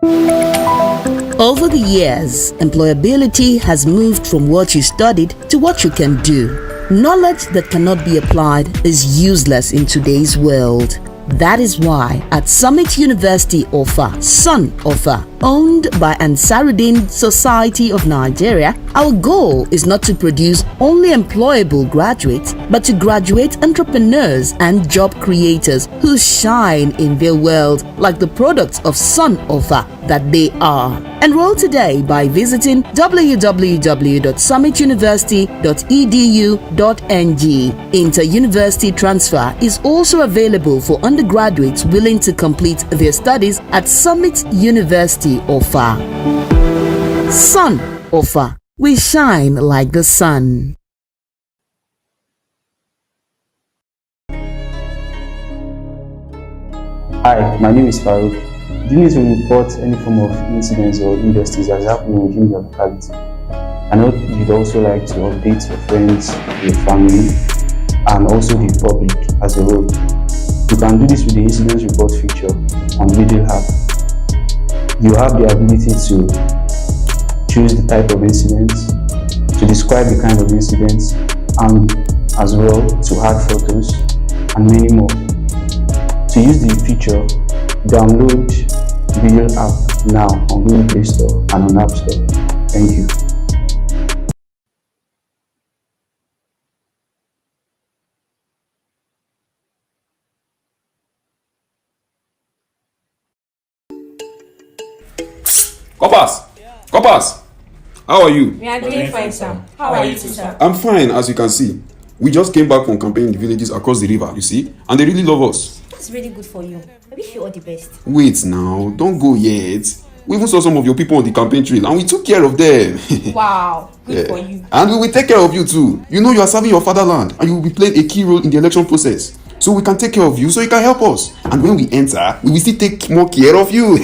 Over the years, employability has moved from what you studied to what you can do. Knowledge that cannot be applied is useless in today's world. That is why at Summit University Offa, Sun Offa, owned by Ansarudin Society of Nigeria, our goal is not to produce only employable graduates, but to graduate entrepreneurs and job creators who shine in their world like the products of Sun Offa that they are. Enroll today by visiting www.summituniversity.edu.ng. Inter-university transfer is also available for undergraduates willing to complete their studies at Summit University Offa. Sun Offa. We shine like the sun. Hi, my name is Farouk. You need to report any form of incidents or injustice that's happening within your locality. I know you'd also like to update your friends, your family, and also the public as a whole. You can do this with the incident report feature on Veegil app. You have the ability to choose the type of incidents, to describe the kind of incidents, and as well to add photos and many more. To use the feature, download Veegil app now on Google Play Store and on App Store. Thank you. Kopas, how are you? We are doing fine, sir. How are you too, sir? I'm fine, as you can see. We just came back from campaigning in the villages across the river, you see, and they really love us. That's really good for you. I wish you all the best. Wait now, don't go yet. We even saw some of your people on the campaign trail and we took care of them. Wow, good for you. And we will take care of you too. You know you are serving your fatherland and you will be playing a key role in the election process. So we can take care of you so you can help us. And when we enter, we will still take more care of you.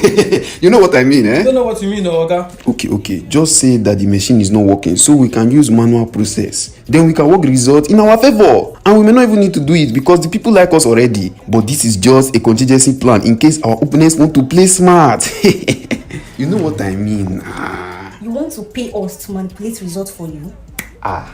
You know what I mean, eh? I don't know what you mean, Oga. Okay. Just say that the machine is not working so we can use manual process. Then we can work the result in our favor. And we may not even need to do it because the people like us already. But this is just a contingency plan in case our opponents want to play smart. You know what I mean? You want to pay us to manipulate results for you?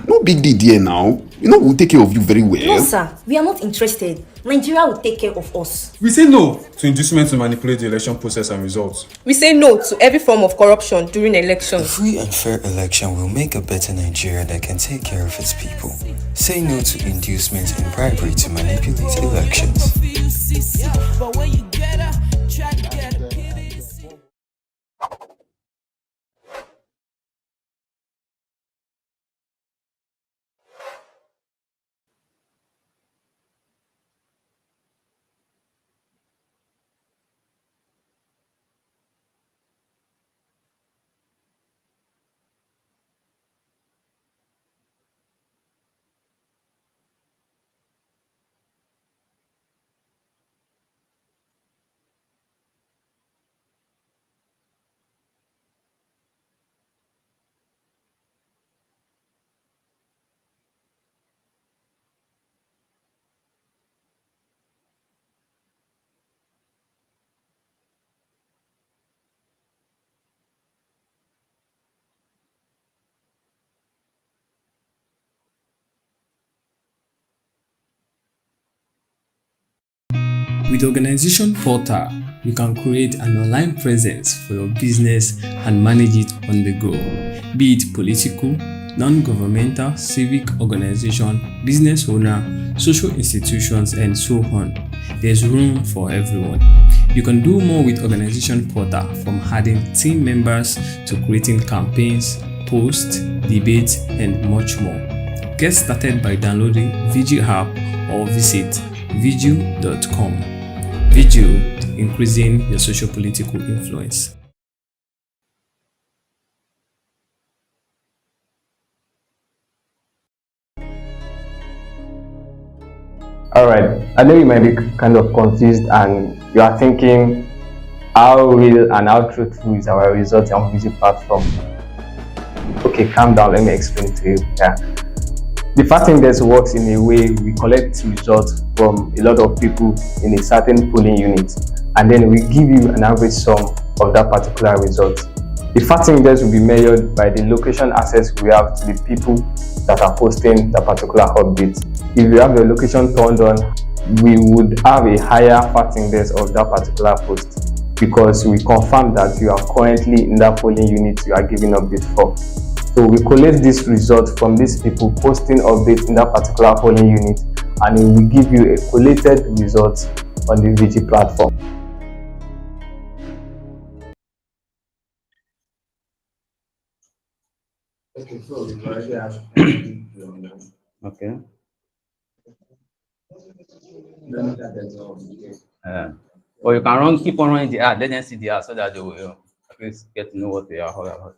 No big deal there now. You know we'll take care of you very well. No, sir. We are not interested. Nigeria will take care of us. We say no to inducement to manipulate the election process and results. We say no to every form of corruption during elections. A free and fair election will make a better Nigeria that can take care of its people. Say no to inducement and bribery to manipulate elections. With Organization Portal, you can create an online presence for your business and manage it on the go, be it political, non-governmental, civic organization, business owner, social institutions, and so on. There's room for everyone. You can do more with Organization Portal, from adding team members to creating campaigns, posts, debates, and much more. Get started by downloading Veegil app or visit veegil.com. Veegil, increasing your socio-political influence. Alright, I know you might be kind of confused and you are thinking how real and how truthful is our results on Veegil platform. Okay, calm down, let me explain to you. The fact index works in a way we collect results from a lot of people in a certain polling unit, and then we give you an average sum of that particular result. The fact index will be measured by the location access we have to the people that are posting the particular update. If you have your location turned on, we would have a higher fact index of that particular post, because we confirm that you are currently in that polling unit you are giving update for. So we collect this result from these people posting updates in that particular polling unit, and it will give you a collated result on the VG platform. Okay. Or you can keep on running the ad, let them see the ad so that they will at least get to know what they are all about.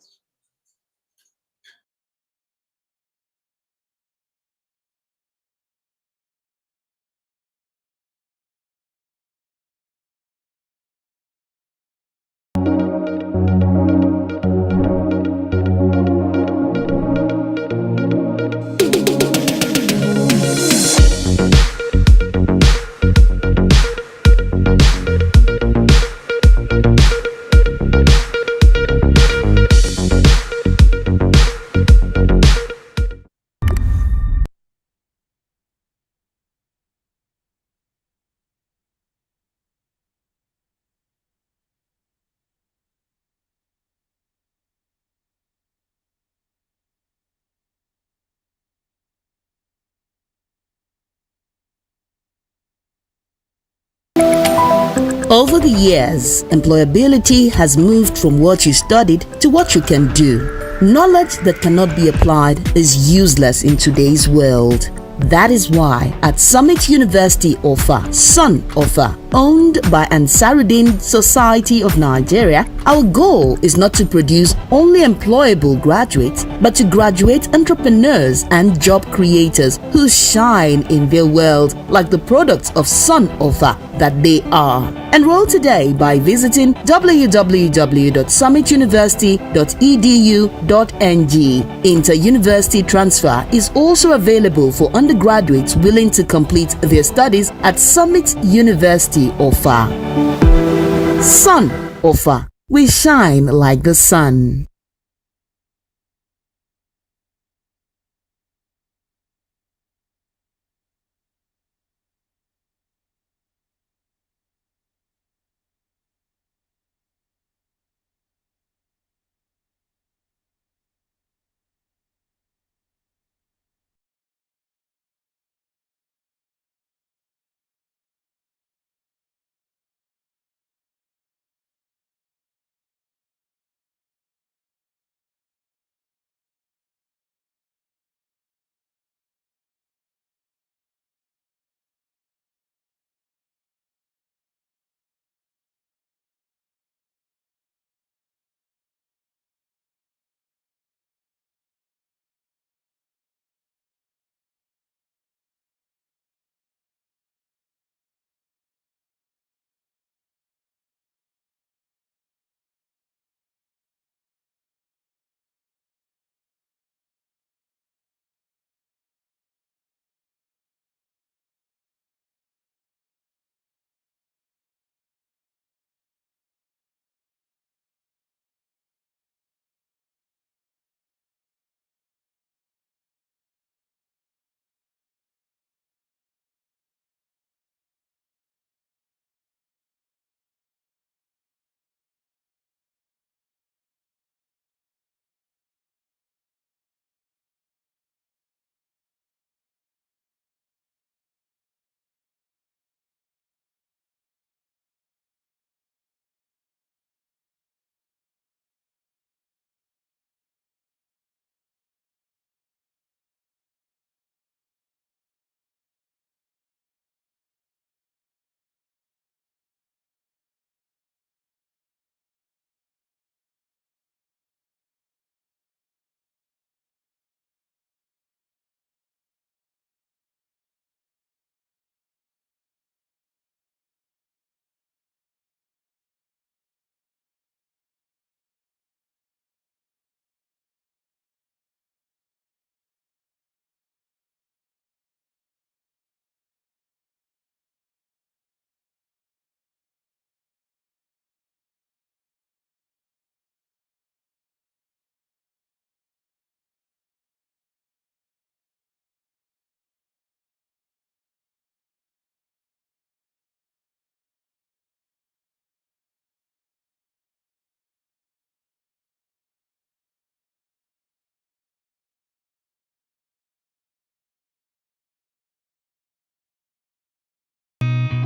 Over the years, employability has moved from what you studied to what you can do. Knowledge that cannot be applied is useless in today's world. That is why at Summit University Offa, Sun Offa, owned by Ansaruddin Society of Nigeria, our goal is not to produce only employable graduates, but to graduate entrepreneurs and job creators who shine in their world like the products of Sun Offa that they are. Enroll today by visiting www.summituniversity.edu.ng. Inter-university transfer is also available for undergraduates willing to complete their studies at Summit University Offa. Sun Offa. We shine like the sun.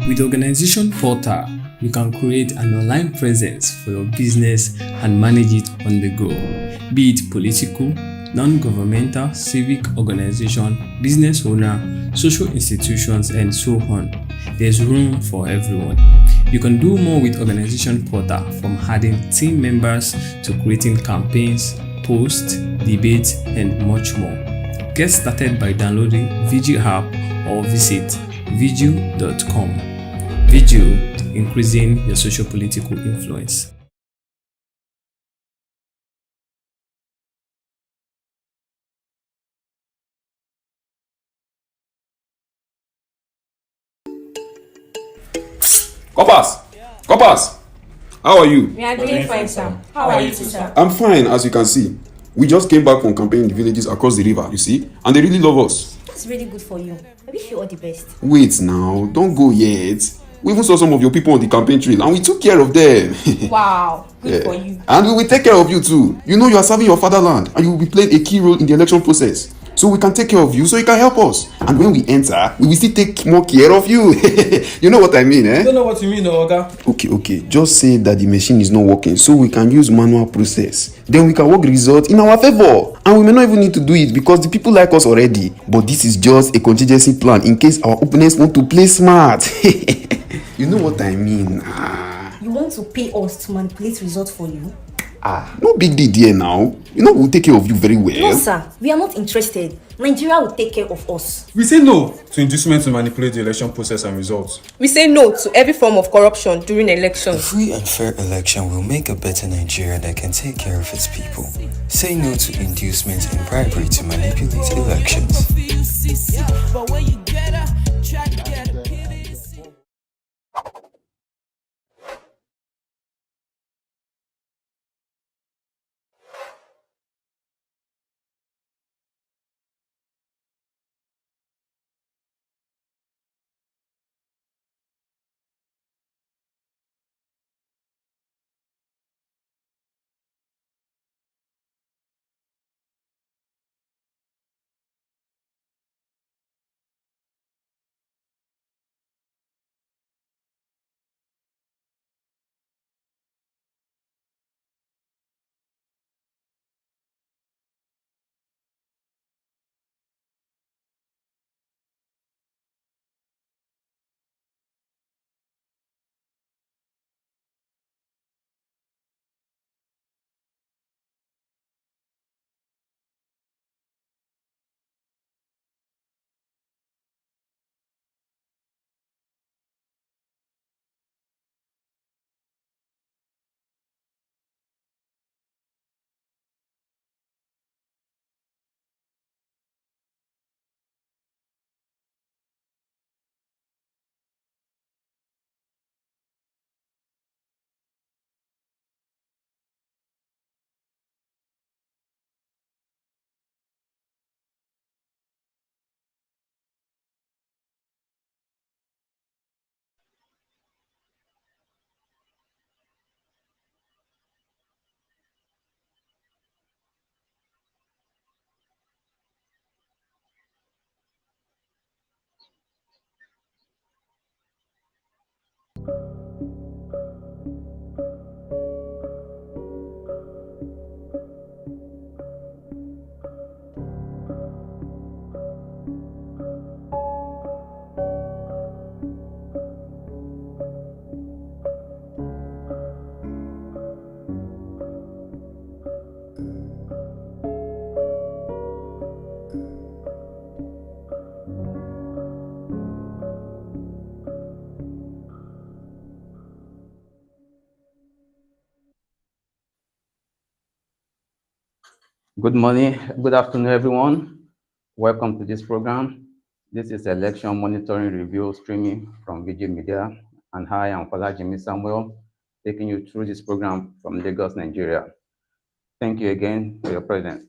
With Organization Portal, you can create an online presence for your business and manage it on the go, be it political, non-governmental, civic organization, business owner, social institutions, and so on. There's room for everyone. You can do more with Organization Portal, from adding team members to creating campaigns, posts, debates, and much more. Get started by downloading Veegil app or visit veegil.com. Veegil, increasing your socio-political influence. Corpus, how are you? We are doing fine, sir. How are you, too, sir? I'm fine, as you can see. We just came back from campaigning in the villages across the river, you see, and they really love us. That's really good for you. I wish you all the best. Wait now, don't go yet. We even saw some of your people on the campaign trail and we took care of them. Wow, good for you. And we will take care of you too. You know you are serving your fatherland and you will be playing a key role in the election process. So we can take care of you so you can help us. And when we enter, we will still take more care of you. You know what I mean, eh? I don't know what you mean, Oga. Okay. Just say that the machine is not working so we can use manual process. Then we can work results in our favor. And we may not even need to do it because the people like us already. But this is just a contingency plan in case our opponents want to play smart. You know what I mean? You want to pay us to manipulate results for you? No big deal there now. You know we'll take care of you very well. No, sir. We are not interested. Nigeria will take care of us. We say no to inducement to manipulate the election process and results. We say no to every form of corruption during elections. A free and fair election will make a better Nigeria that can take care of its people. Say no to inducement and bribery to manipulate elections. Good morning, good afternoon, everyone. Welcome to this program. This is Election Monitoring Review streaming from Veegil Media, and I am Father Jimmy Samuel, taking you through this program from Lagos, Nigeria. Thank you again for your presence.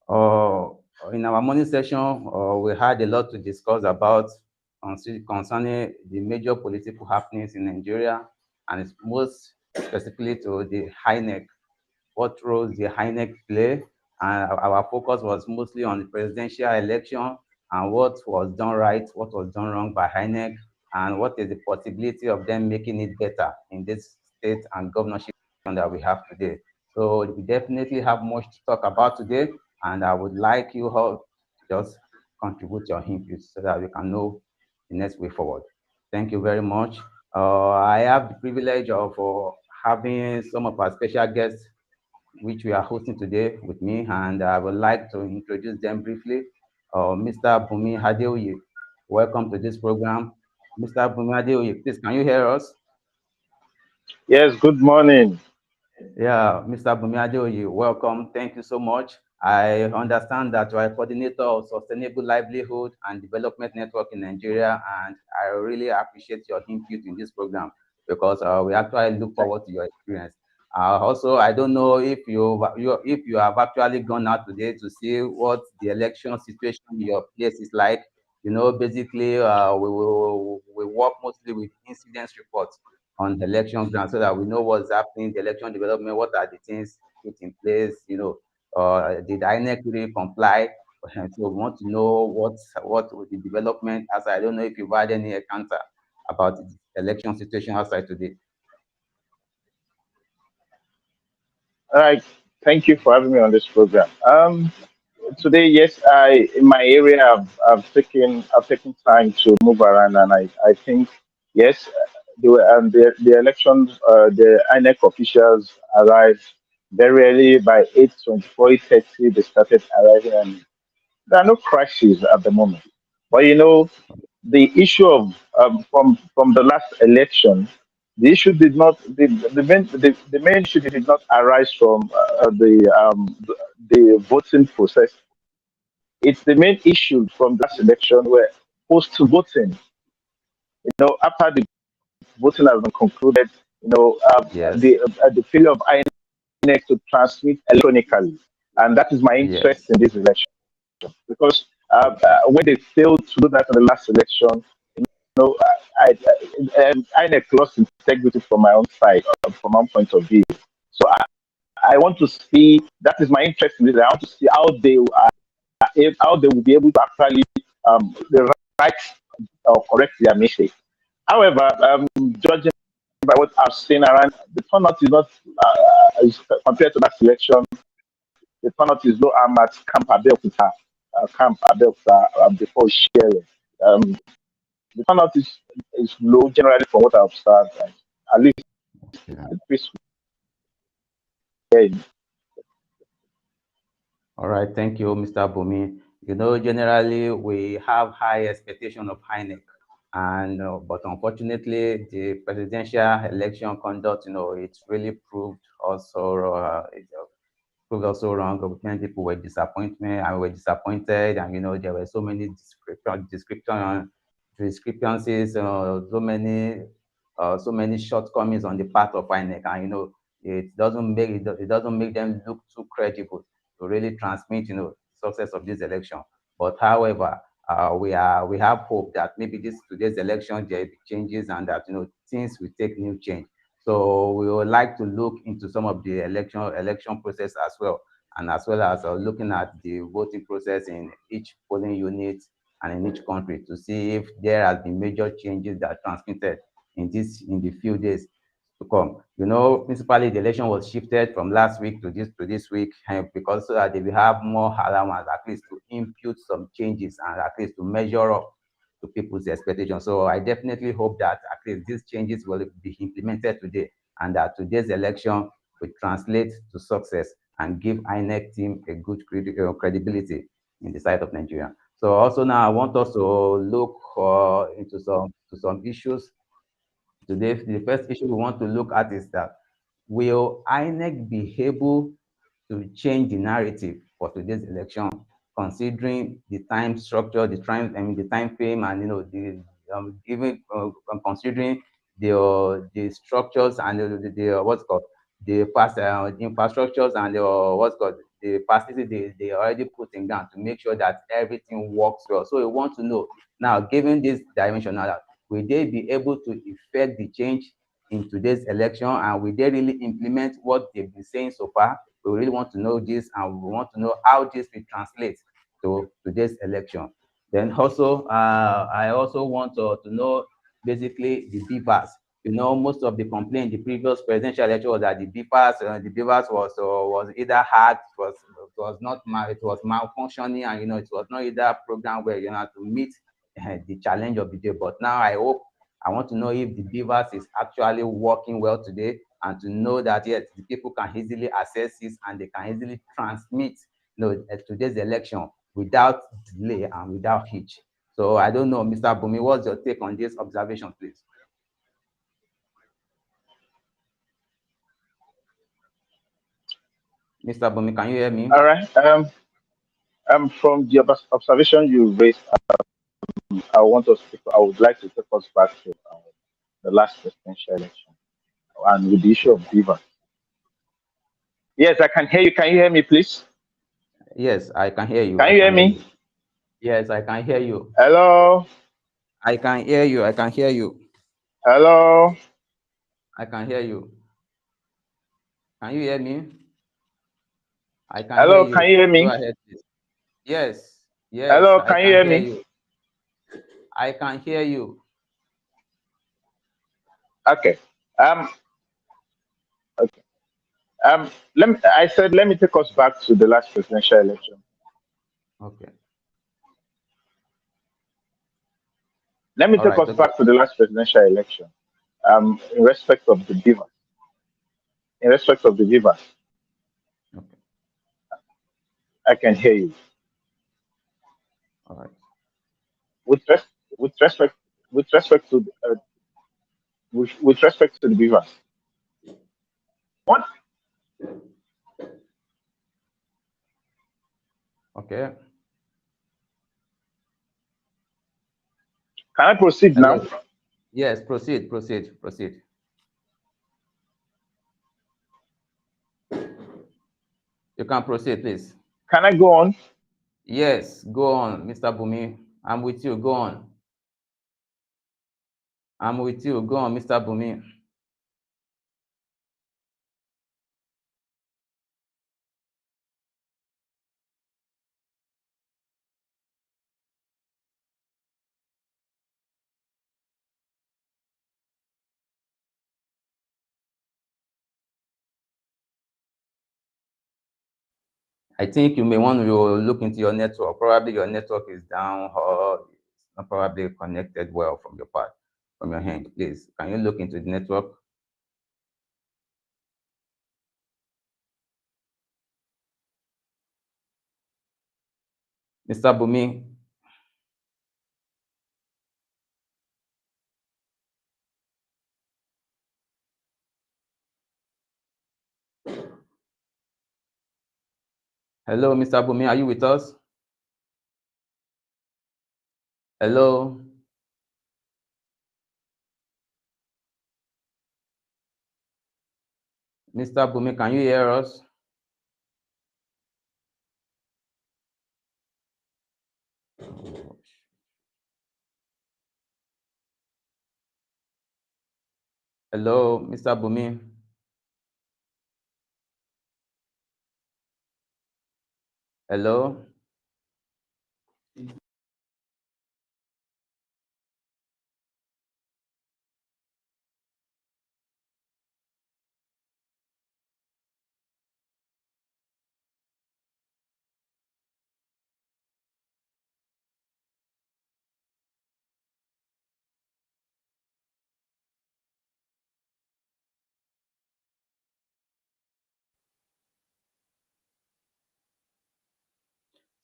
In our morning session, we had a lot to discuss about concerning the major political happenings in Nigeria, and it's most specifically to the INEC, what roles the INEC play, and our focus was mostly on the presidential election and what was done right, what was done wrong by INEC, and what is the possibility of them making it better in this state and governorship that we have today. So we definitely have much to talk about today, and I would like you all to just contribute your input so that we can know the next way forward. Thank you very much. I have the privilege of having some of our special guests which we are hosting today with me, and I would like to introduce them briefly. Mr. Bumi Adeoye, welcome to this program. Mr. Bumi Adeoye, please, can you hear us? Yes, good morning. Yeah, Mr. Bumi Adeoye, welcome. Thank you so much. I understand that you are a coordinator of Sustainable Livelihood and Development Network in Nigeria, and I really appreciate your input in this program because we actually look forward to your experience. Also, I don't know if you have actually gone out today to see what the election situation in your place is like. You know, basically, we work mostly with incidents reports on the election ground so that we know what's happening, the election development, what are the things put in place, you know, did INEC really comply? So we want to know what the development outside. I don't know if you've had any encounter about the election situation outside today. All right, thank you for having me on this program. Today, yes, I in my area, I've taken time to move around, and I think yes, the elections, the INEC officials arrived very early by 8:24, 8:30. They started arriving, and there are no crises at the moment. But you know, the issue of from the last election, the issue did not the main issue did not arise from the voting process. It's the main issue from that election where post voting, you know, after the voting has been concluded, you know, Yes. the failure of INEC to transmit electronically, and that is my Yes. interest in this election because when they failed to do that in the last election, know, INEC lost integrity from my own side, from my own point of view. So I want to see, that is my interest in this. I want to see how they will be able to actually the right or correct their mistake. However, judging by what I've seen around, the turnout is not compared to that election. The turnout is low. I'm at Camp Abeokuta before sharing. The turnout is low generally from what I've observed. At least Yeah. the peaceful. Yeah. All right, thank you, Mr. Bumi. You know, generally we have high expectation of INEC, and but unfortunately, the presidential election conduct, you know, it's really proved also proved also wrong. Many people were disappointed, and you know, there were so many discrepancies, so many shortcomings on the part of INEC, and you know, it doesn't make them look too credible to really transmit, you know, success of this election. But however, we have hope that maybe today's election there will be changes and that, you know, things will take new change. So we would like to look into some of the election process as well, and as well as looking at the voting process in each polling unit and in each country to see if there has been major changes that are transmitted in the few days to come. You know, principally the election was shifted from last week to this week because so that they will have more allowance at least to impute some changes and at least to measure up to people's expectations. So I definitely hope that at least these changes will be implemented today and that today's election will translate to success and give INEC team a good credibility in the sight of Nigeria. So also now I want us to look into some issues. Today, the first issue we want to look at is that will INEC be able to change the narrative for today's election, considering the time structure, the time frame, and you know even considering the structures and the what's called the past infrastructures and what's called the facility they already put in ground to make sure that everything works well. So we want to know now, given this dimension, now, will they be able to effect the change in today's election, and will they really implement what they've been saying so far? We really want to know this, and we want to know how this will translate to today's election. Then also, I also want to know basically the beavers. You know, most of the complaint the previous presidential election was that the beavers was either hacked, it was malfunctioning, and it was not either program where to meet the challenge of the day. But now I want to know if the beavers is actually working well today, and to know that yes, the people can easily access it and they can easily transmit today's election without delay and without hitch. So I don't know, Mr. Bumi, what's your take on this observation, please? Mr. Bumi, can you hear me? All right. From the observation you raised, I would like to take us back to the last presidential election and with the issue of beaver. Yes, I can hear you. Can you hear me, please? Yes, I can hear you. Can you hear me? Yes, I can hear you. Hello? I can hear you. I can hear you. Hello? I can hear you. Can you hear me? I can Hello, hear you. can you hear me? Go ahead, please. Yes, Hello, I can you can hear hear me? you. I can hear you. Okay. Okay. Let me take us back to the last presidential election. Okay. Let me take us back to the last presidential election. In respect of the beaver. In respect of the beaver. Okay. I can hear you. All right. With res- with respect with respect to with respect to the beavers. What? Okay. Can I proceed Hello. now? Yes, proceed. You can proceed, please. Can I go on? Yes, go on, Mr. Bumi. I'm with you. Go on. I'm with you. Go on, Mr. Bumi. I think you may want to look into your network. Probably your network is down or it's not probably connected well from your part, from your hand. Please, can you look into the network? Mr. Bumi. Hello, Mr. Bumi, are you with us? Hello? Mr. Bumi, can you hear us? Hello, Mr. Bumi. Hello?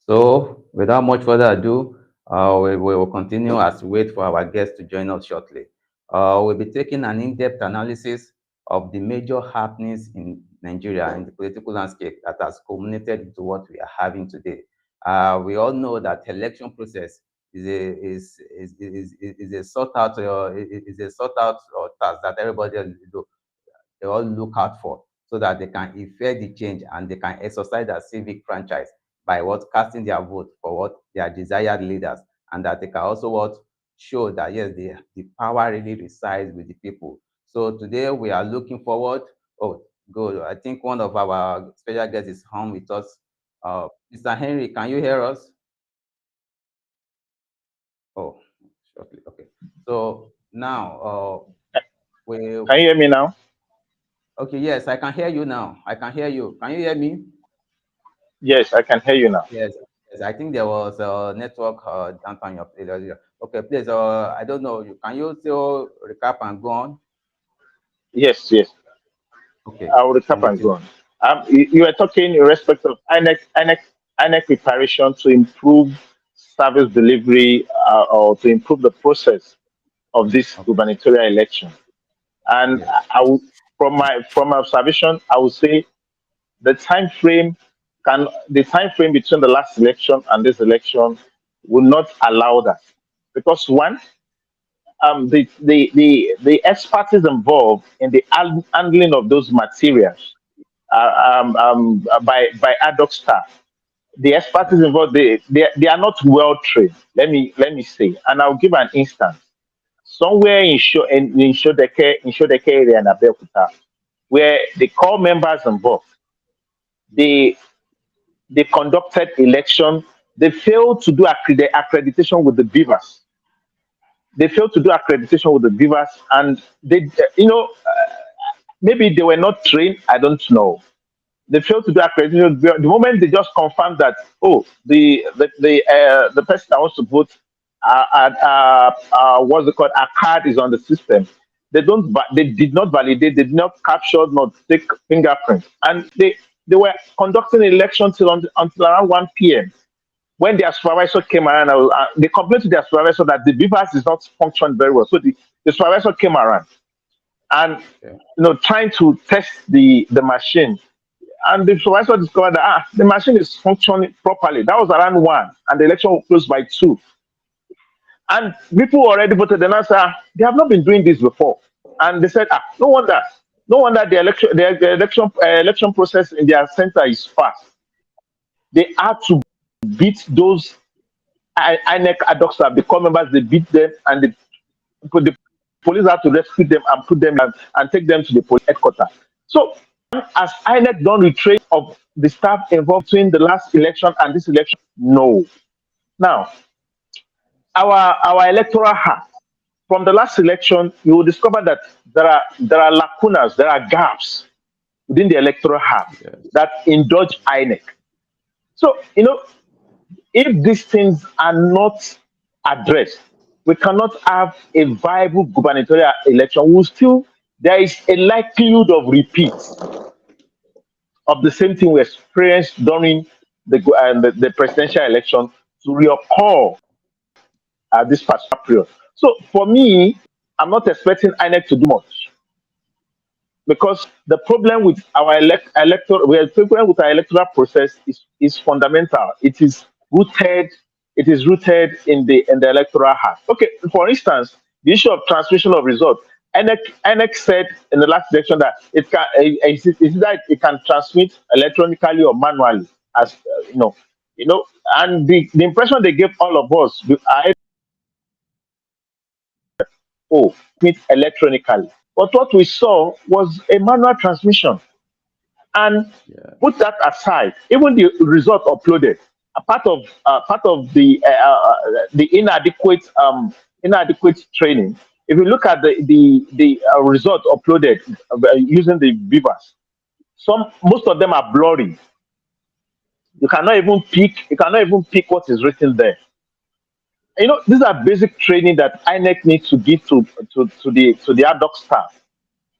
So, without much further ado, we will continue as we wait for our guests to join us shortly. We'll be taking an in-depth analysis of the major happenings in Nigeria in the political landscape that has culminated into what we are having today. We all know that election process is a sought out task that everybody they all look out for, so that they can effect the change and they can exercise their civic franchise by casting their vote for their desired leaders, and that they can also show that yes, the power really resides with the people. So today we are looking forward. Oh, good. I think one of our special guests is home with us. Mr. Henry, can you hear us? Oh, shortly. Okay. So Now, we. Can you hear me now? Okay, yes, I can hear you now. I can hear you. Can you hear me? Yes, I can hear you now. Yes, yes. I think there was a network downtown your place earlier. Okay, please. I don't know. Can you still recap and go on? Yes, yes. Okay. I will recap I'm with and go you. on. You are talking in respect of INEC preparation to improve service delivery or to improve the process of this Okay. gubernatorial election. And Yes. from my observation, I would say the time frame between the last election and this election will not allow that, because one, the expertise involved in the handling of those materials by ad hoc staff, the expertise involved, they are not well trained. Let me say, and I'll give an instance. Somewhere in Shodeke area in Abeokuta, where the core members involved, they they conducted election. They failed to do accreditation with the beavers. They failed to do accreditation with the beavers, and maybe they were not trained. I don't know. They failed to do accreditation. The moment they just confirmed that, oh, the person that wants to vote, what's it called, a card is on the system. They did not validate. They did not capture, not take fingerprints, and they were conducting an election until around 1 p.m. When their supervisor came around, they complained to their supervisor that the beavers is not functioning very well. So the supervisor came around and trying to test the machine, and the supervisor discovered that the machine is functioning properly. That was around 1, and the election was closed by 2. And people already voted. And I said, they have not been doing this before. And they said, no wonder the election process in their center is fast. They had to beat those INEC ad hoc staff, the core members. They beat them, and the police had to rescue them and put them and take them to the police headquarters. So, as INEC done retrain of the staff involved in the last election and this election, no. Now, our electoral act from the last election, you will discover that there are lacunas, there are gaps within the electoral act that indulge INEC. So, if these things are not addressed, we cannot have a viable gubernatorial election. There is a likelihood of repeat of the same thing we experienced during the presidential election to reoccur at this particular period. So for me, I'm not expecting INEC to do much, because the problem with our electoral process is fundamental. It is rooted in the electoral act. Okay, for instance, the issue of transmission of results. INEC said in the last election that it can transmit electronically or manually, as and the impression they gave all of us, transmit electronically. But what we saw was a manual transmission. And put that aside, even the result uploaded, a part of the inadequate training. If you look at the result uploaded using the beavers, most of them are blurry. You cannot even pick what is written there. These are basic training that INEC needs to give to the ad hoc staff.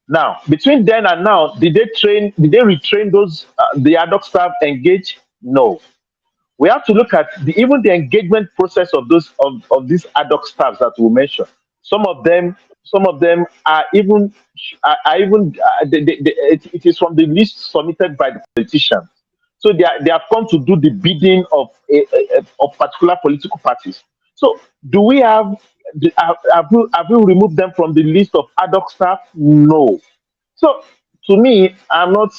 Now, between then and now, did they retrain those the ad hoc staff engaged? No. We have to look at even the engagement process of these ad hoc staffs that we mentioned. Some of them are even it is from the list submitted by the politicians. So they have come to do the bidding of particular political parties. So do we have we removed them from the list of ad hoc staff? No. So to me, I'm not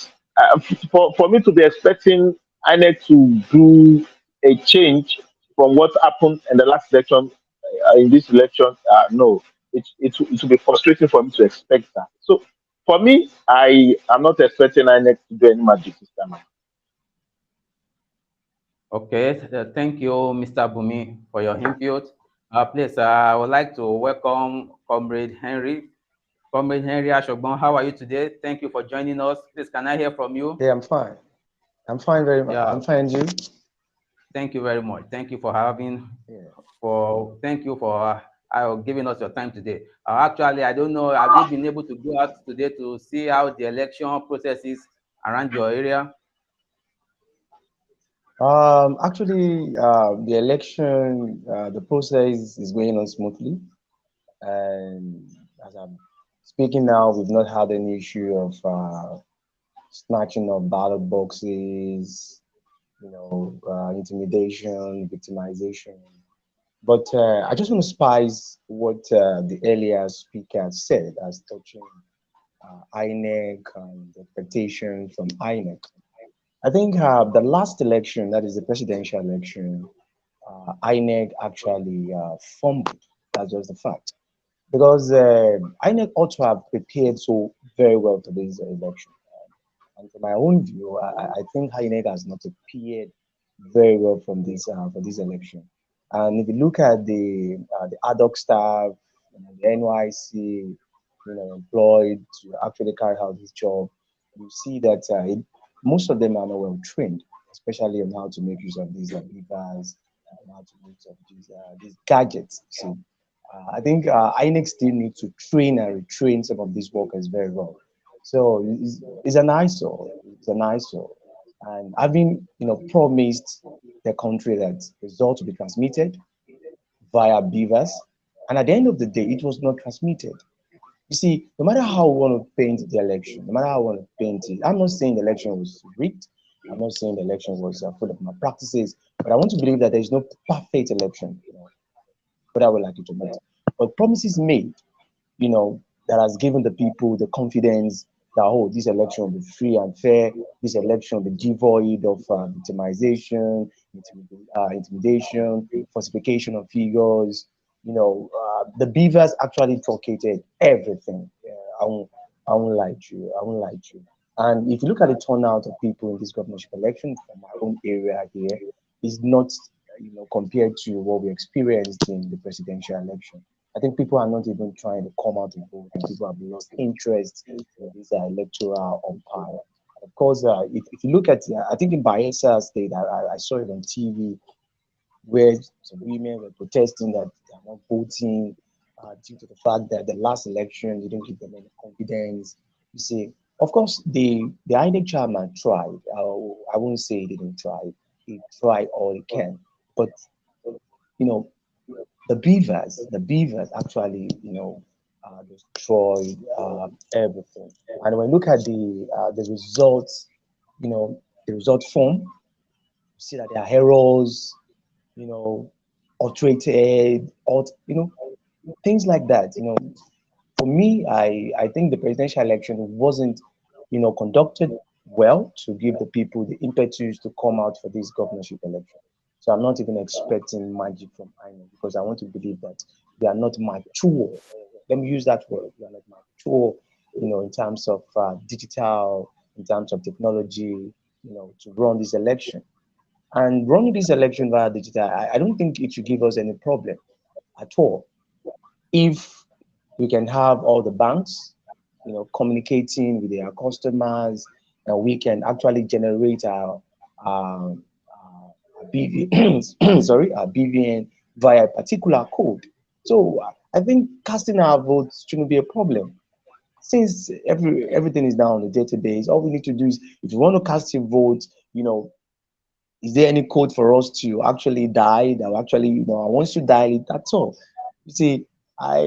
for me to be expecting INEC to do a change from what happened in the last election in this election. No, it will be frustrating for me to expect that. So for me, I am not expecting INEC to do any magic this time. Okay, thank you, Mr. Bumi, for your input. Please, I would like to welcome Comrade Henry. Comrade Henry Ashogbon, how are you today? Thank you for joining us. Please, can I hear from you? Yeah, I'm fine. I'm fine very much. Yeah. I'm fine, you? Thank you very much. Thank you for having, thank you for giving us your time today. Actually, I don't know, have you been able to go out today to see how the election process is around your area? Actually, the election, the process is going on smoothly. And as I'm speaking now, we've not had any issue of snatching of ballot boxes, intimidation, victimization. But I just want to spice what the earlier speaker said as touching INEC and the expectation from INEC. I think the last election, that is the presidential election, INEC actually fumbled. That's just the fact. Because INEC ought to have prepared so very well for this election. And from my own view, I think INEC has not prepared very well from this for this election. And if you look at the ad hoc staff, the NYC, employed to actually carry out this job, you see that most of them are not well trained, especially on how to make use of these beavers and how to make use of these gadgets. See, I think INEC still needs to train and retrain some of these workers very well. So it's an eyesore. It's an eyesore. And having promised the country that results will be transmitted via beavers, and at the end of the day, it was not transmitted. You see, no matter how we want to paint the election, no matter how we want to paint it, I'm not saying the election was rigged. I'm not saying the election was full of malpractices, but I want to believe that there is no perfect election, but I would like it to be. But promises made, that has given the people the confidence that, oh, this election will be free and fair, this election will be devoid of victimization, intimidation, falsification of figures. The beavers actually truncated everything. I won't lie to you. I won't lie to you. And if you look at the turnout of people in this governorship election from my own area here, is not, compared to what we experienced in the presidential election. I think people are not even trying to come out to vote. People have lost interest in this electoral umpire. Of course, if you look at, I think in Bayelsa State, I saw it on TV, where some women were protesting that they are not voting due to the fact that the last election didn't give them any confidence. You see, of course, the INEC chairman tried. I won't say he didn't try. He tried all he can, but the beavers actually, destroyed everything. And when you look at the results, the result form, you see that there are errors, alterated, things like that. For me, I think the presidential election wasn't, conducted well to give the people the impetus to come out for this governorship election. So I'm not even expecting magic from INEC because I want to believe that they are not mature. Let me use that word. They are not mature, in terms of digital, in terms of technology, to run this election. And running this election via digital, I don't think it should give us any problem at all. If we can have all the banks, communicating with their customers, and we can actually generate our BVN via a particular code. So I think casting our votes shouldn't be a problem. Since everything is now on the database, all we need to do is, if you want to cast your vote, is there any code for us to actually dial that actually, once you dial it, that's all. You see, I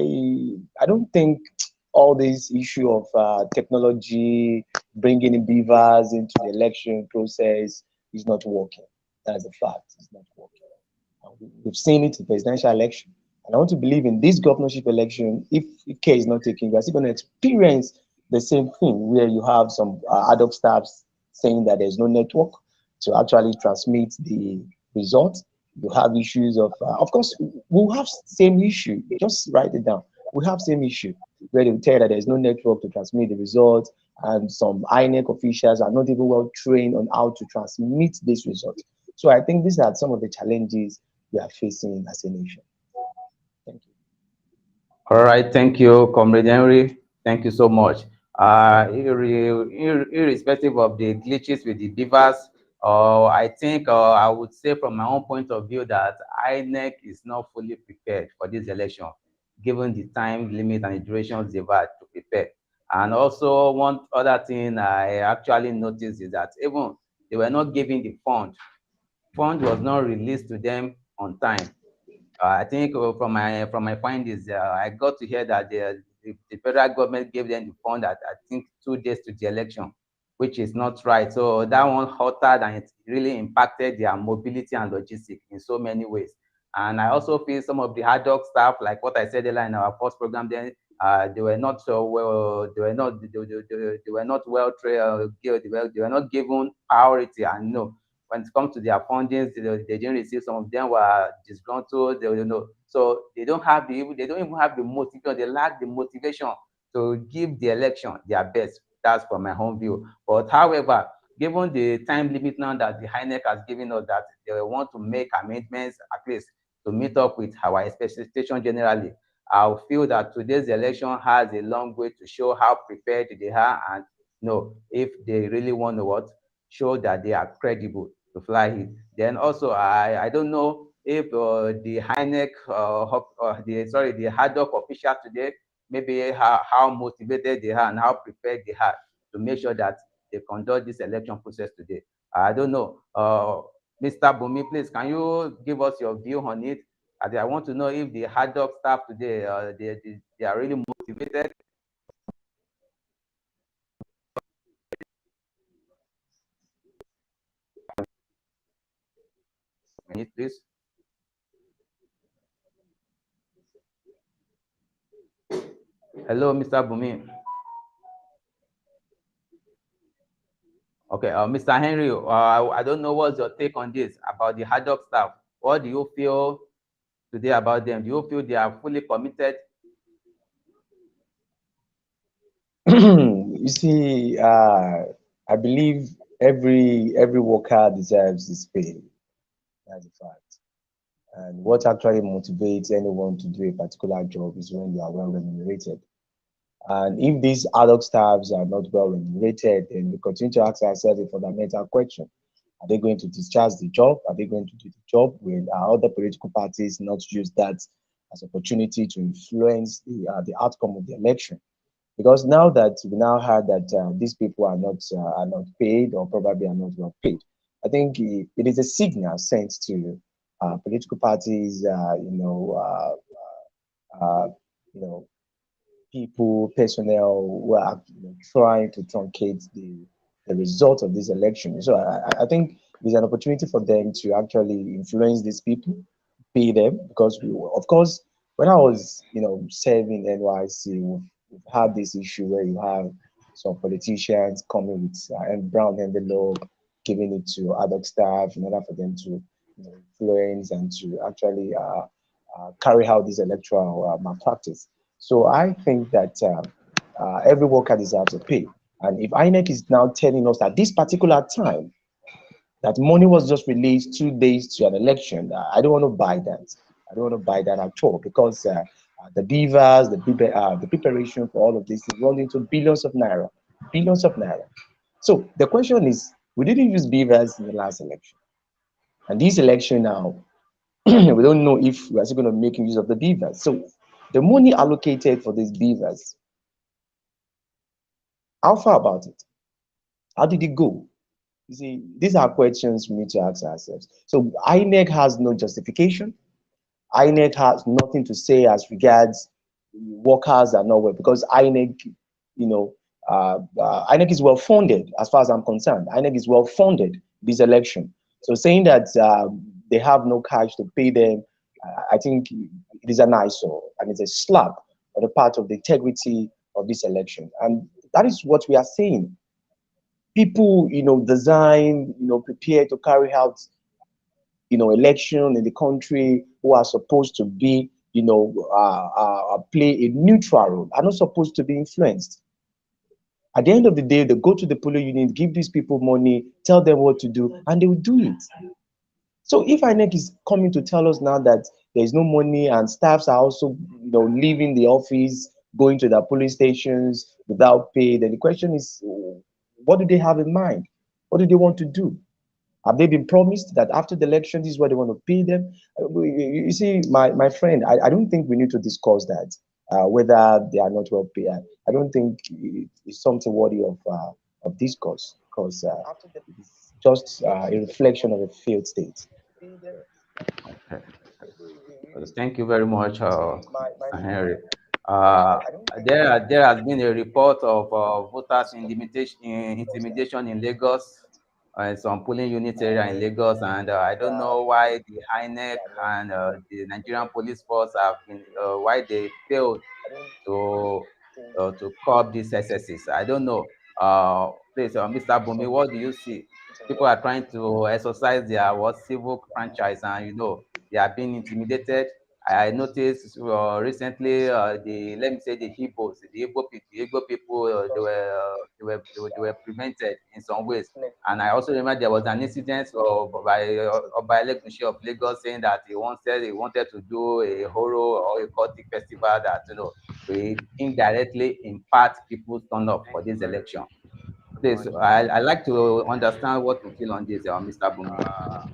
don't think all this issue of technology bringing in beavers into the election process is not working. That's a fact. It's not working. We've seen it in the presidential election. And I want to believe in this governorship election, if care is not taken, we are still going to experience the same thing where you have some ad hoc staffs saying that there's no network to actually transmit the results. You have issues of course, we'll have same issue. Just write it down. We have same issue where they will tell that there's no network to transmit the results, and some INEC officials are not even well trained on how to transmit this result. So I think these are some of the challenges we are facing as a nation. All right, thank you, Comrade Henry. Thank you so much. Irrespective of the glitches with the beavers, I think I would say from my own point of view that INEC is not fully prepared for this election, given the time limit and the duration they've had to prepare. And also, one other thing I actually noticed is that even they were not giving the fund. Fund was not released to them on time. I think from my findings, I got to hear that the federal government gave them the fund at I think 2 days to the election, which is not right. So that one halted and it really impacted their mobility and logistics in so many ways. And I also feel some of the hard hoc staff, like what I said earlier in our first program, then they were not so well. They were not well trained. They were not given priority. And no, when it comes to their fundings, they didn't receive. Some of them were disgruntled. So they don't even have the motivation. They lack the motivation to give the election their best. That's from my home view. But however, given the time limit now that the INEC has given us, that they want to make amendments at least to meet up with our expectation generally, I feel that today's election has a long way to show how prepared they are, and if they really want to show that they are credible to fly it. Then also, I don't know if the INEC, the hard hoc officials today, maybe how motivated they are and how prepared they are to make sure that they conduct this election process today. I don't know. Mr. Bumi, please, can you give us your view on it? I want to know if the hard hoc staff today, they are really motivated. Please. Hello, Mr. Bumi. Okay, Mr. Henry, I don't know what's your take on this about the hard hoc staff. What do you feel today about them? Do you feel they are fully committed? You see, I believe every worker deserves his pay. That's a fact. And what actually motivates anyone to do a particular job is when they are well remunerated. And if these ad hoc staffs are not well remunerated, then we continue to ask ourselves a fundamental question. Are they going to discharge the job? Are they going to do the job? Will other political parties not use that as opportunity to influence the outcome of the election? Because now that we now heard that these people are not paid, or probably are not well paid, I think it is a signal sent to political parties, you know, people, personnel who are trying to truncate the result of this election. So I think there's an opportunity for them to actually influence these people, pay them, because of course, when I was serving NYC, we've had this issue where you have some politicians coming with brown envelope, giving it to other staff in order for them to influence and to actually carry out this electoral malpractice. So I think that every worker deserves a pay. And if INEC is now telling us at this particular time that money was just released 2 days to an election, I don't want to buy that. I don't want to buy that at all, because the beavers, the preparation for all of this is running into billions of naira, billions of naira. So the question is, we didn't use beavers in the last election, and this election now, we don't know if we're still going to make use of the beavers. So the money allocated for these beavers, how far about it? How did it go? You see, these are questions we need to ask ourselves. So INEC has no justification. INEC has nothing to say as workers are not well, because INEC, INEC is well funded as far as I'm concerned. INEC is well funded this election. So saying that they have no cash to pay them, I think it is an eyesore, and it's a slap on the part of the integrity of this election. And that is what we are saying. People, design, prepare to carry out, election in the country, who are supposed to be, play a neutral role, are not supposed to be influenced. At the end of the day, they go to the polling unit, give these people money, tell them what to do, and they will do it. So if INEC is coming to tell us now that There's no money, and staffs are also, leaving the office, going to the police stations without pay. Then the question is, what do they have in mind? What do they want to do? Have they been promised that after the election, this is what they want to pay them? You see, my friend, I don't think we need to discuss that, whether they are not well paid. I don't think it's something worthy of discourse, because it's just a reflection of a failed state. Thank you very much, Mr. Henry. There has been a report of voters intimidation in Lagos, some polling unit area in Lagos, and I don't know why the INEC and the Nigerian police force have been why they failed to curb these excesses. I don't know. Please, Mr. Bumi, what do you see? People are trying to exercise their civil franchise, and they are being intimidated. I noticed recently the let me say the Igbos, the Igbo people, they were prevented in some ways. And I also remember there was an incident by Legunshi of Lagos saying that he wanted to do a horror or a cultic festival that will indirectly impact people's turn up for this election. Please, I like to understand what you feel on this, Mr. Bumi.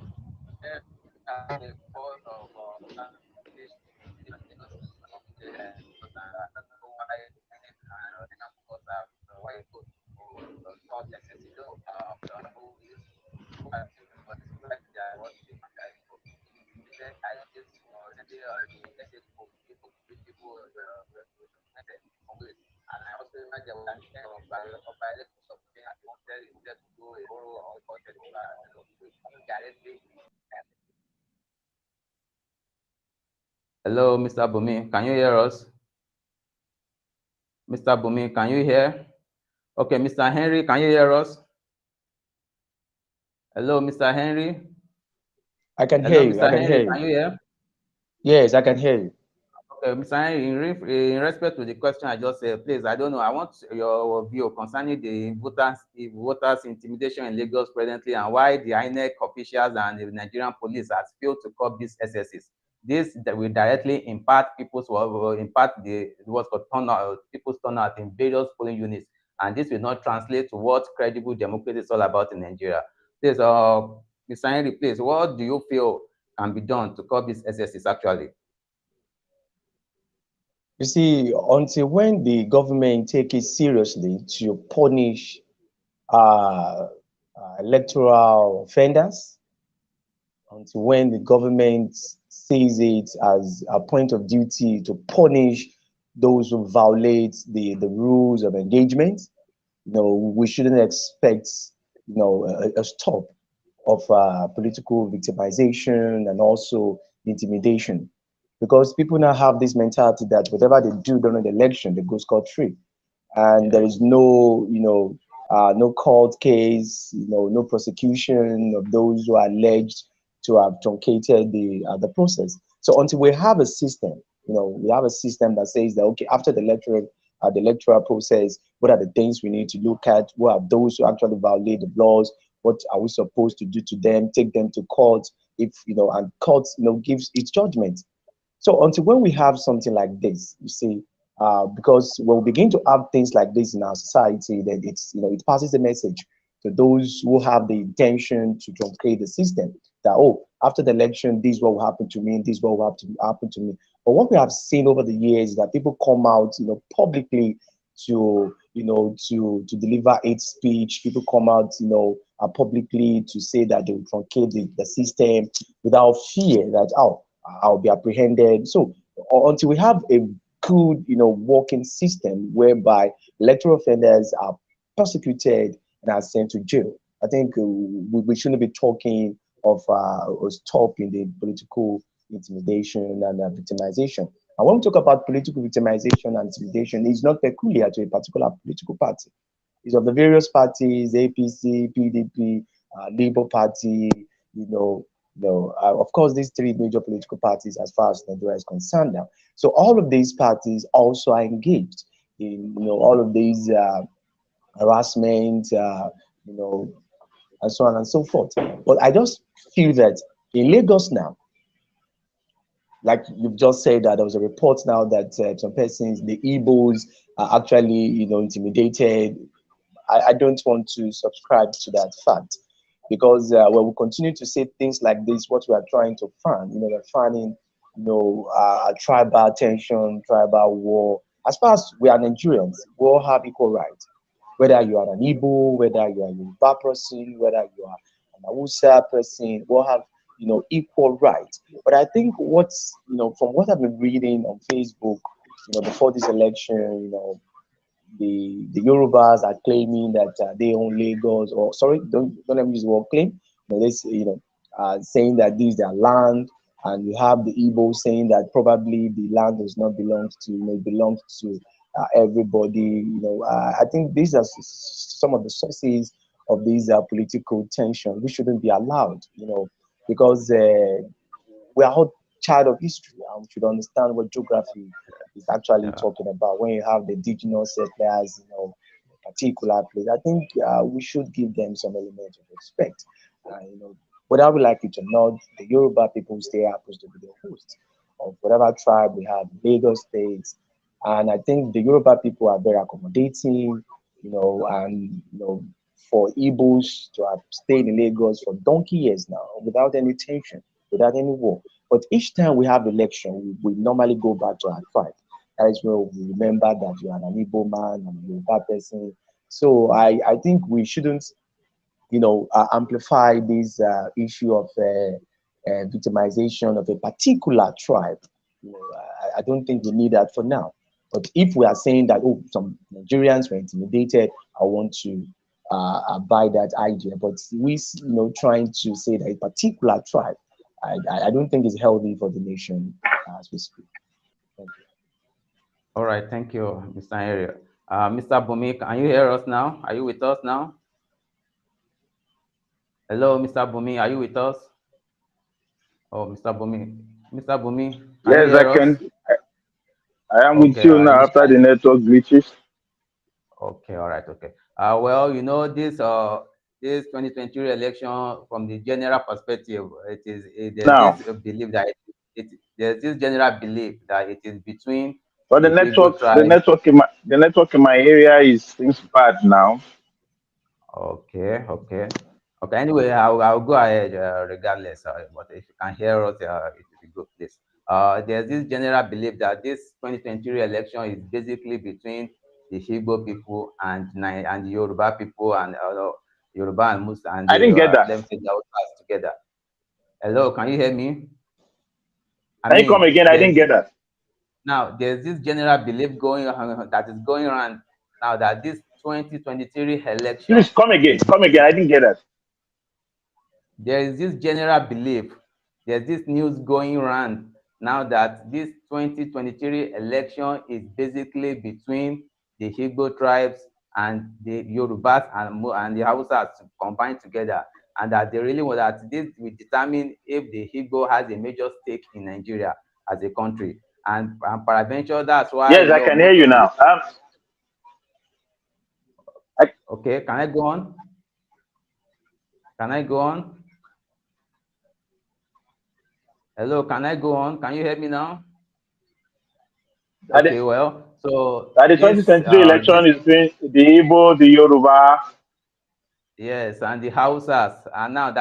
Hello, Mr. Bumi, can you hear us? Mr. Bumi, can you hear? Okay, Mr. Henry, can you hear us? Hello, Mr. Henry. I can Hello, hear you. Mr. I can Henry, hear can you. you hear? Yes, I can hear you. Okay, Mr. Henry, in respect to the question I just said, please, I don't know, I want your view concerning the voters intimidation in Lagos presently, and why the INEC officials and the Nigerian police has failed to curb these excesses. This that will directly impact people's people's turnout in various polling units, and this will not translate to what credible democracy is all about in Nigeria. Please, Mr. Henry, please, what do you feel can be done to curb these excesses actually? You see, until when the government take it seriously to punish electoral offenders, until when the government sees it as a point of duty to punish those who violate the rules of engagement, we shouldn't expect, a stop of political victimization and also intimidation, because people now have this mentality that whatever they do during the election, they go scot-free, and there is no, no court case, no prosecution of those who are alleged to have truncated the process. So until we have a system, we have a system that says that, okay, after the electoral process, what are the things we need to look at? What are those who actually violate the laws? What are we supposed to do to them? Take them to court, if and court gives its judgment. So until when we have something like this, you see, because when we begin to have things like this in our society, then it passes a message to those who have the intention to truncate the system that, oh, after the election, this is what will happen to me, this is what will happen to me. But what we have seen over the years is that people come out, publicly to deliver hate speech. People come out, publicly to say that they will truncate the system without fear that, oh, I'll be apprehended. So until we have a good, working system whereby electoral offenders are prosecuted and are sent to jail, I think we shouldn't be talking of a stop in the political intimidation and victimization. And when we talk about political victimization and intimidation, it's not peculiar to a particular political party. It's of the various parties: APC, PDP, Labour Party, of course, these three major political parties, as far as Nigeria is concerned now. So all of these parties also are engaged in, all of these harassment, and so on and so forth. But I just feel that in Lagos now, like you've just said that there was a report now that some persons, the Igbos, are actually, intimidated. I don't want to subscribe to that fact because when we continue to say things like this, what we are trying to fan, we're fanning, tribal tension, tribal war. As far as we are Nigerians, we all have equal rights. Whether you are an Igbo, whether you are a Yoruba person, whether you are an Hausa person, we all have, equal rights. But I think what's, from what I've been reading on Facebook, before this election, the Yorubas are claiming that they own Lagos, or sorry, don't let me use the word claim. Saying that this is their land, and you have the Igbo saying that probably the land does not belong to, it belongs to everybody. I think these are some of the sources of these political tension. We shouldn't be allowed, because we are all child of history, and we should understand what geography is actually talking about. When you have the indigenous settlers, particular place, I think we should give them some element of respect. Whether we like it or not, the Yoruba people still happens to be the host of whatever tribe we have in Lagos State. And I think the Yoruba people are very accommodating, and for Igbos to have stayed in Lagos for donkey years now without any tension, without any war. But each time we have election, we normally go back to our tribe. That is where we remember that you are an Igbo man and a Yoruba person. So I think we shouldn't, amplify this issue of victimization of a particular tribe. I don't think we need that for now. But if we are saying that, oh, some Nigerians were intimidated, I want to buy that idea. But we, trying to say that a particular tribe, I don't think is healthy for the nation as we speak. Thank you. All right, thank you, Mr. Area. Mr. Bumi, can you hear us now? Are you with us now? Hello, Mr. Bumi, are you with us? Oh, Mr. Bumi. Mr. Bumi, yes, I can. I am with you now after the network glitches. Okay, all right, okay. Well, this 2023 election, from the general perspective, there's this belief that there's this general belief that it is between. But the network in my area seems bad now. Okay. Anyway, I'll go ahead regardless. But if you can hear us, it will be good, please. There's this general belief that this 2023 election is basically between the Igbo people and the Yoruba people, and Yoruba and Muslim. And I didn't get that. Them together. Hello, can you hear me? Can you come again? I didn't get that. Now, there's this general belief that is going around now that this 2023 election. Please come again. Come again. I didn't get that. There is this general belief. There's this news going around now that this 2023 election is basically between the Igbo tribes and the Yorubas and the Hausas combined together, and that they really want that this will determine if the Igbo has a major stake in Nigeria as a country. And peradventure, that's why. Yes, I can hear you now. Okay, can I go on? Hello, can I go on? Can you hear me now? Okay, well, so the 2023 election is between the Igbo, the Yoruba. Yes, and the Hausas. And now the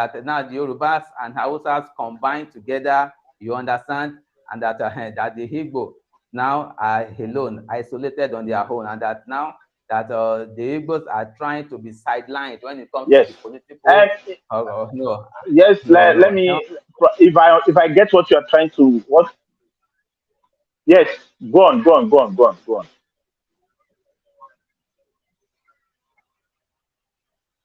Yorubas and Hausas combined together, you understand, and that the Igbo now are alone, isolated on their own, and that now that the Igbos are trying to be sidelined when it comes to the political. No. Yes, let me. If I get what you are trying to Yes, go on.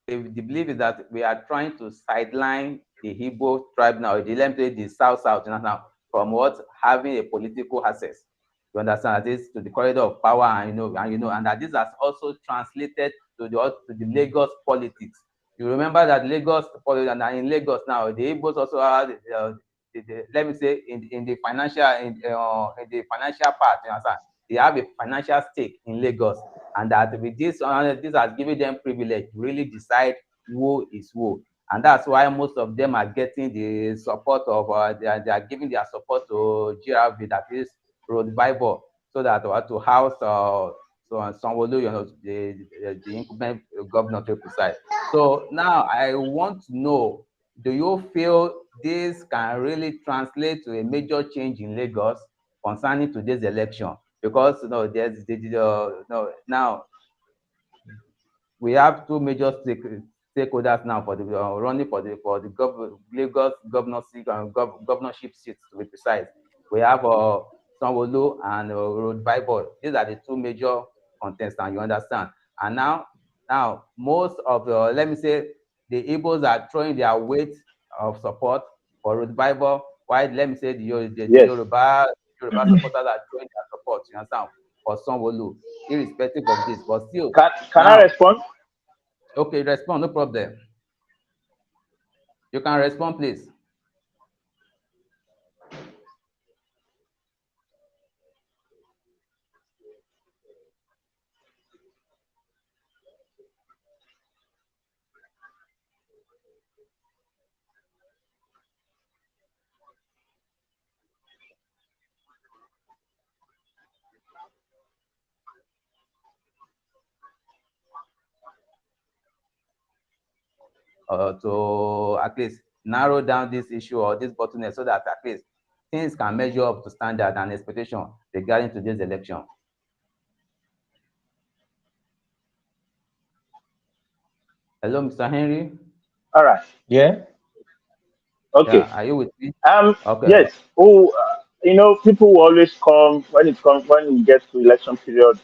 The belief is that we are trying to sideline the Igbo tribe now, the South now, from having a political access. You understand this to the corridor of power, and that this has also translated to the Lagos politics. You remember that Lagos and in Lagos now, the Igbos also have let me say in the financial part. You understand? They have a financial stake in Lagos, and that with this has given them privilege to really decide who is who. And that's why most of them are getting the support of, they are giving their support to GRV, that is Road Bible, so that to house Sanwo-Olu, the incumbent governor, to be precise. So now I want to know, do you feel this can really translate to a major change in Lagos concerning today's election? Because there's now we have two major stakeholders now for the running for the Lagos governorship seats, to be precise. We have Sanwo-Olu and Road Bible. These are the two major contestants, you understand. And now most of the, let me say, the Igbos are throwing their weight of support for Road Bible, while let me say the Yoruba supporters are throwing their support, you understand, for Sanwo-Olu, irrespective of this. But still, can I respond? Okay, respond, no problem. You can respond, please. To at least narrow down this issue or this bottleneck, so that at least things can measure up to standard and expectation regarding to this election. Hello, Mr. Henry. All right. Yeah. Okay. Yeah, are you with me? Okay. Yes. People will always come when it gets to election period.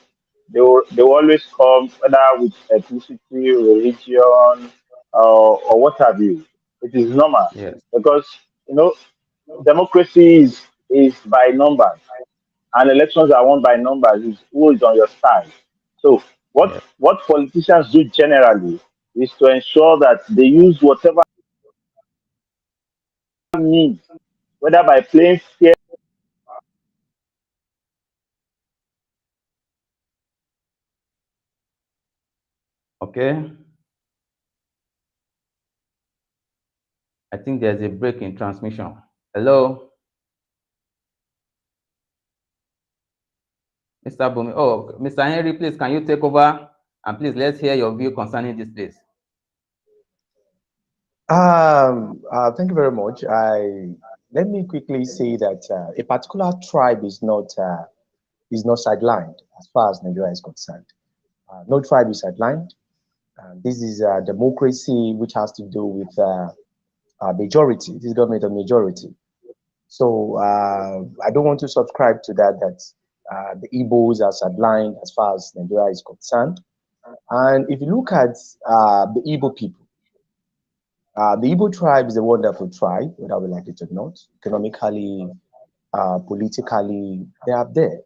They will always come whether with ethnicity, religion, or what have you. It is normal. Yes. Because democracy is by numbers, and elections are won by numbers. Is who is on your side. So what politicians do generally is to ensure that they use whatever means, whether by playing fair. Okay. I think there's a break in transmission. Hello, Mr. Bumi. Oh, Mr. Henry, please, can you take over? And please, let's hear your view concerning this, please. Thank you very much. Let me quickly say that a particular tribe is not sidelined as far as Nigeria is concerned. No tribe is sidelined. This is a democracy which has to do with a majority. This is government of majority. So I don't want to subscribe to that the Igbos are sidelined as far as Nigeria is concerned. And if you look at the Igbo people, the Igbo tribe is a wonderful tribe, whether we like it or not. Economically, politically, they are there.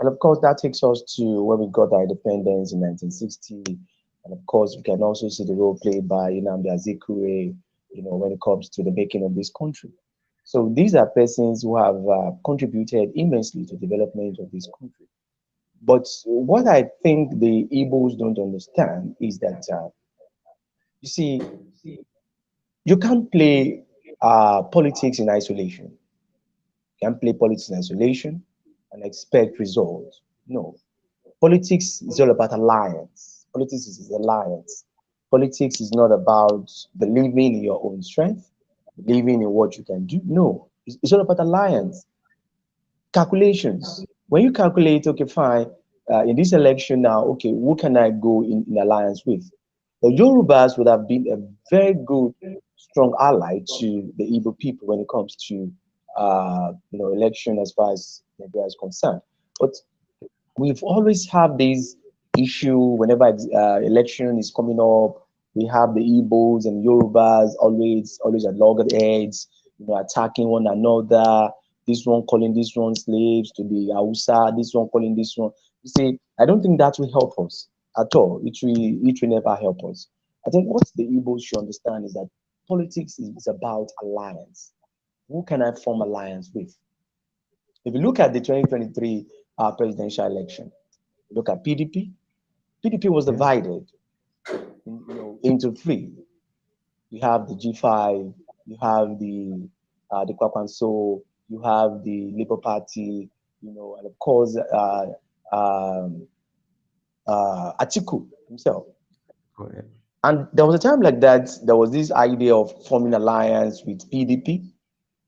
And of course, that takes us to when we got our independence in 1960. And of course, we can also see the role played by Nnamdi Azikiwe, when it comes to the making of this country. So these are persons who have contributed immensely to the development of this country. But what I think the Igbos don't understand is that, you see, you can't play politics in isolation. You can't play politics in isolation and expect results. No. Politics is all about alliance. Politics is alliance. Politics is not about believing in your own strength, believing in what you can do. No. It's all about alliance. Calculations. When you calculate, okay, fine, in this election now, okay, who can I go in alliance with? The Yorubas would have been a very good, strong ally to the Igbo people when it comes to, election as far as Nigeria is concerned. But we've always had this issue whenever election is coming up. We have the Igbos and Yorubas always at loggerheads, attacking one another. This one calling this one slaves to the Hausa, this one calling this one. You see, I don't think that will help us at all. It will never help us. I think what the Igbos should understand is that politics is about alliance. Who can I form alliance with? If you look at the 2023 presidential election, look at PDP. PDP was divided into three. you have the G5, you have the Kwakwanso, you have the Labour Party, and of course um, Atiku himself. Correct. And there was a time like that, there was this idea of forming alliance with PDP.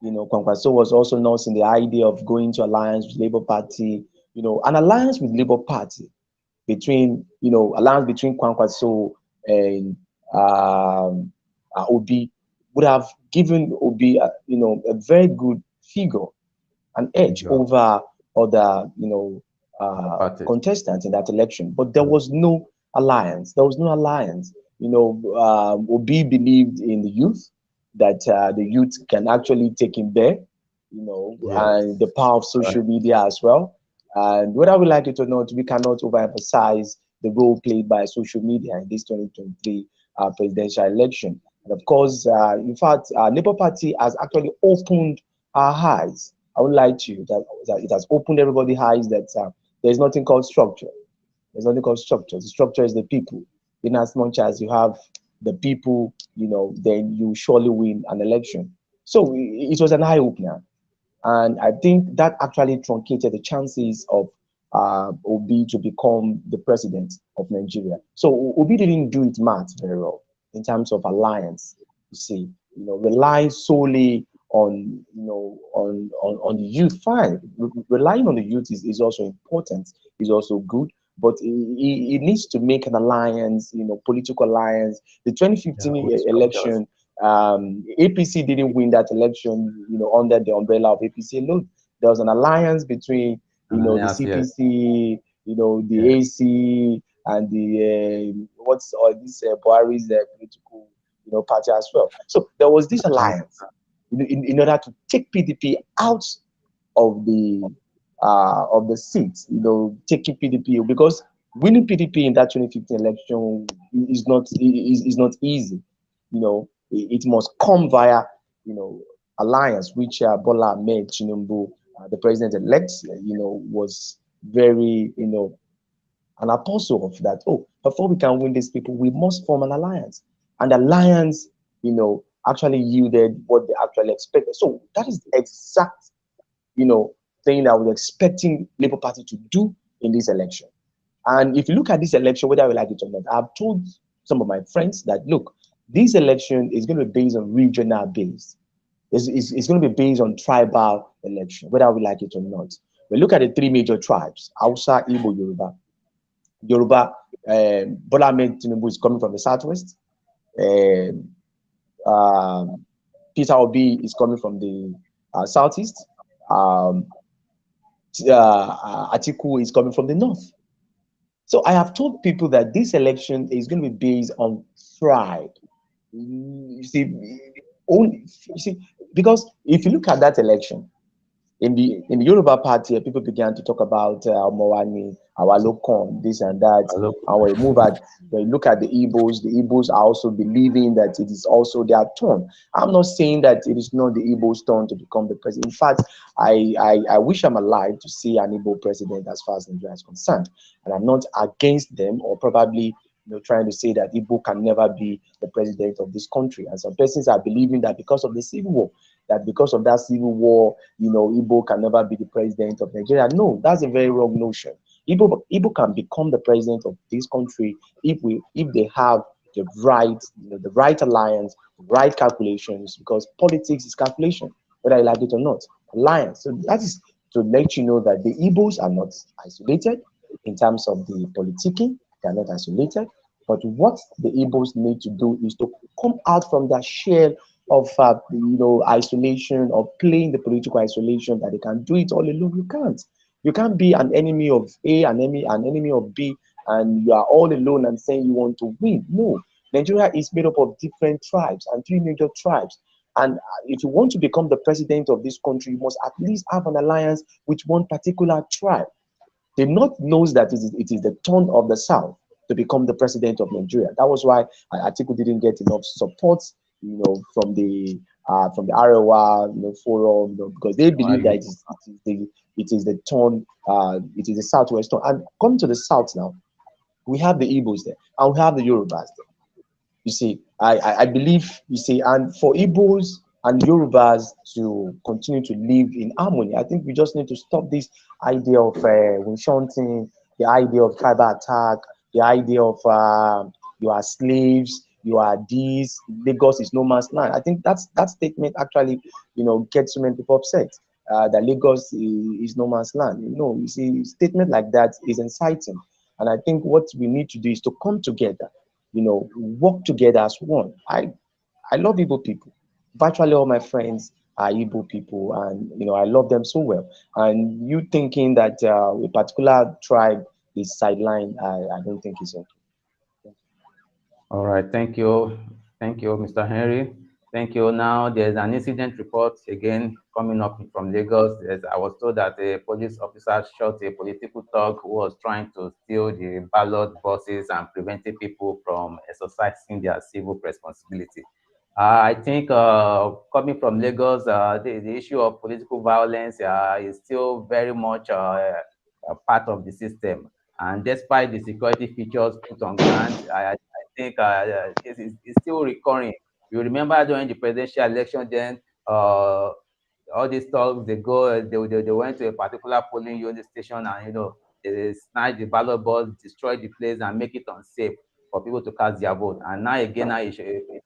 Kwankwaso was also nursing the idea of going to alliance with Labour Party, an alliance with Labour Party alliance between Kwankwaso and Obi would have given Obi, a very good figure, an edge over other, contestants in that election. But there was no alliance. There was no alliance. Obi believed in the youth, that the youth can actually take him there, and the power of social media as well. And whether we like it or not, we cannot overemphasize the role played by social media in this 2023 presidential election. And of course, in fact, Labour Party has actually opened our eyes. I would like to that it has opened everybody's eyes that there's nothing called structure. There's nothing called structure. The structure is the people. In as much as you have the people, then you surely win an election. So it was an eye opener. And I think that actually truncated the chances of Obi to become the president of Nigeria. So Obi didn't do it math very well in terms of alliance. You see, relying solely on on the youth. Fine, relying on the youth is also important. Is also good. But it needs to make an alliance, political alliance. The 2015 election, APC didn't win that election, under the umbrella of APC alone. There was an alliance between, the CPC, the AC, and the this Buhari's political, party as well. So there was this alliance in order to take PDP out of the seats, taking PDP, because winning PDP in that 2015 election is not easy. It must come via alliance, which Bola Ahmed Tinubu, the president-elect, was very an apostle of that. Oh, before we can win these people, we must form an alliance, and alliance actually yielded what they actually expected. So that is the exact thing that I was expecting Labour Party to do in this election. And if you look at this election, whether we like it or not, I've told some of my friends that, look, this election is going to be based on regional base. It's going to be based on tribal election, whether we like it or not. We look at the three major tribes: Hausa, Igbo, Yoruba. Bola Ahmed Tinubu is coming from the southwest. Peter Obi is coming from the southeast. Atiku is coming from the north. So I have told people that this election is going to be based on tribe. You see, because if you look at that election, in the Yoruba party, people began to talk about Mowani, Awalokon, this and that. And when you look at the Igbos are also believing that it is also their turn. I'm not saying that it is not the Igbos' turn to become the president. In fact, I wish I'm alive to see an Igbo president as far as Nigeria is concerned. And I'm not against them, or probably trying to say that Igbo can never be the president of this country. And some persons are believing that because of the civil war, Igbo can never be the president of Nigeria. No, that's a very wrong notion. Igbo can become the president of this country if they have the right alliance, the right calculations, because politics is calculation, whether I like it or not. Alliance. So that is to let you know that the Igbos are not isolated in terms of the politicking. They are not isolated. But what the Igbos need to do is to come out from that shell of isolation, or playing the political isolation, that they can do it all alone. You can't be an enemy of A, an enemy of B, and you are all alone and saying you want to win. No, Nigeria is made up of different tribes, and three major tribes. And if you want to become the president of this country, you must at least have an alliance with one particular tribe. The North knows that it is the turn of the South to become the president of Nigeria. That was why Atiku didn't get enough support, from the Arewa, forum, because they believe that it is the turn, it is the southwest turn. And coming to the south now, we have the Igbos there, and we have the Yorubas there. You see, I believe, you see, and for Igbos and Yorubas to continue to live in harmony, I think we just need to stop this idea of shunting, the idea of tribal attack, the idea of you are slaves, you are this, Lagos is no man's land. I think that statement actually, gets so many people upset. That Lagos is no man's land. You see, a statement like that is inciting. And I think what we need to do is to come together, work together as one. I love Igbo people. Virtually all my friends are Igbo people, and I love them so well. And you thinking that a particular tribe is sidelined, I don't think it's okay. All right, thank you. Thank you, Mr. Henry. Thank you. Now there's an incident report again coming up from Lagos. I was told that a police officer shot a political thug who was trying to steal the ballot boxes and preventing people from exercising their civil responsibility. I think coming from Lagos, the issue of political violence is still very much a part of the system. And despite the security features put on ground, I think it's still recurring. You remember during the presidential election, then all these thugs, they went to a particular polling unit station and they snatch the ballot box, destroy the place, and make it unsafe for people to cast their vote. And now again, a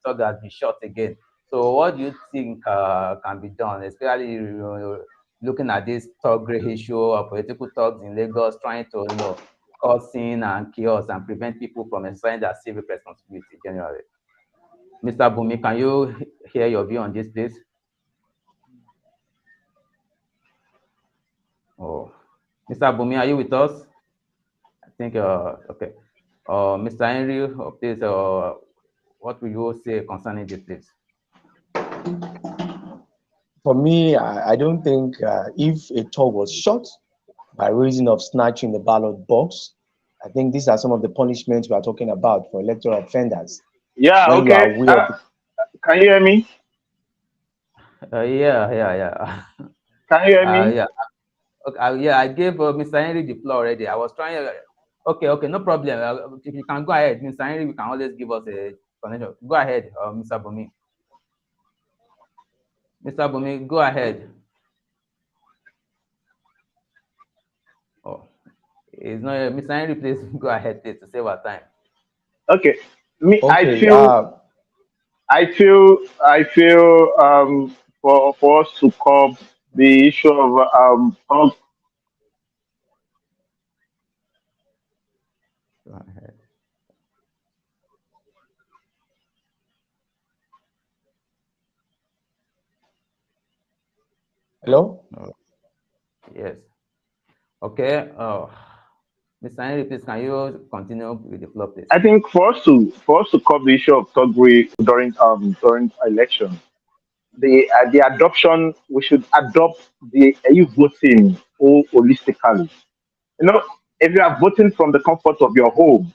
thug has been shot again. So what do you think can be done, especially looking at this thug issue of political thugs in Lagos trying to cause sin and chaos and prevent people from exercising their civic responsibility generally? Mr. Bumi, can you hear your view on this, please? Oh, Mr. Bumi, are you with us? I think, okay. Mr. Henry, please, what will you say concerning this, please? For me, I don't think if a thug was shot by reason of snatching the ballot box, I think these are some of the punishments we are talking about for electoral offenders. Yeah, when okay. Can you hear me? Yeah. Can you hear me? Yeah. Okay, yeah, I gave Mr. Henry the floor already. I was trying. Okay, no problem. If you can go ahead, Mr. Henry, you can always give us a connection. Go ahead, Mr. Bumi. Mr. Bumi, go ahead. Oh, it's not Mr. Henry. Please go ahead, please, to save our time. Okay. Okay, I feel for us to curb the issue of Go ahead. Hello? Yes. Okay. Mr. Henry, please, can you continue with the floor, please? I think for us to curb the issue of thuggery during election, the adoption, we should adopt the voting holistically. If you are voting from the comfort of your home,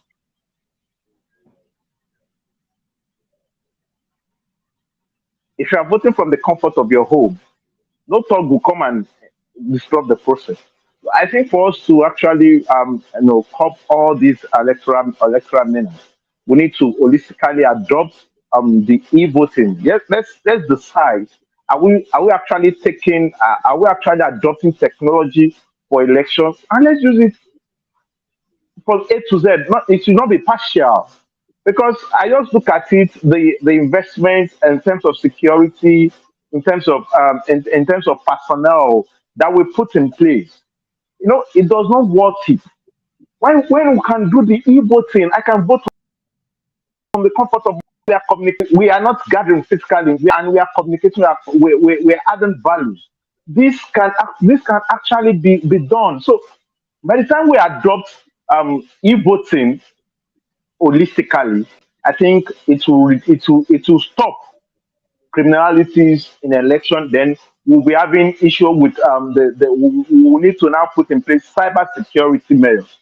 no thug will come and disrupt the process. I think for us to actually curb all these electoral menace, we need to holistically adopt the e-voting. Yes, let's decide. Are we actually adopting technology for elections, and let's use it from A to Z. It should not be partial, because I just look at it, the investment in terms of security, in terms of in terms of personnel that we put in place. It does not worth it. When we can do the e-voting, I can vote from the comfort of we are communicating. We are not gathering physically, and we are communicating. We are adding values. This can actually be done. So by the time we adopt e-voting holistically, I think it will stop criminalities in election. Then we'll be having issue with we will need to now put in place cyber security measures.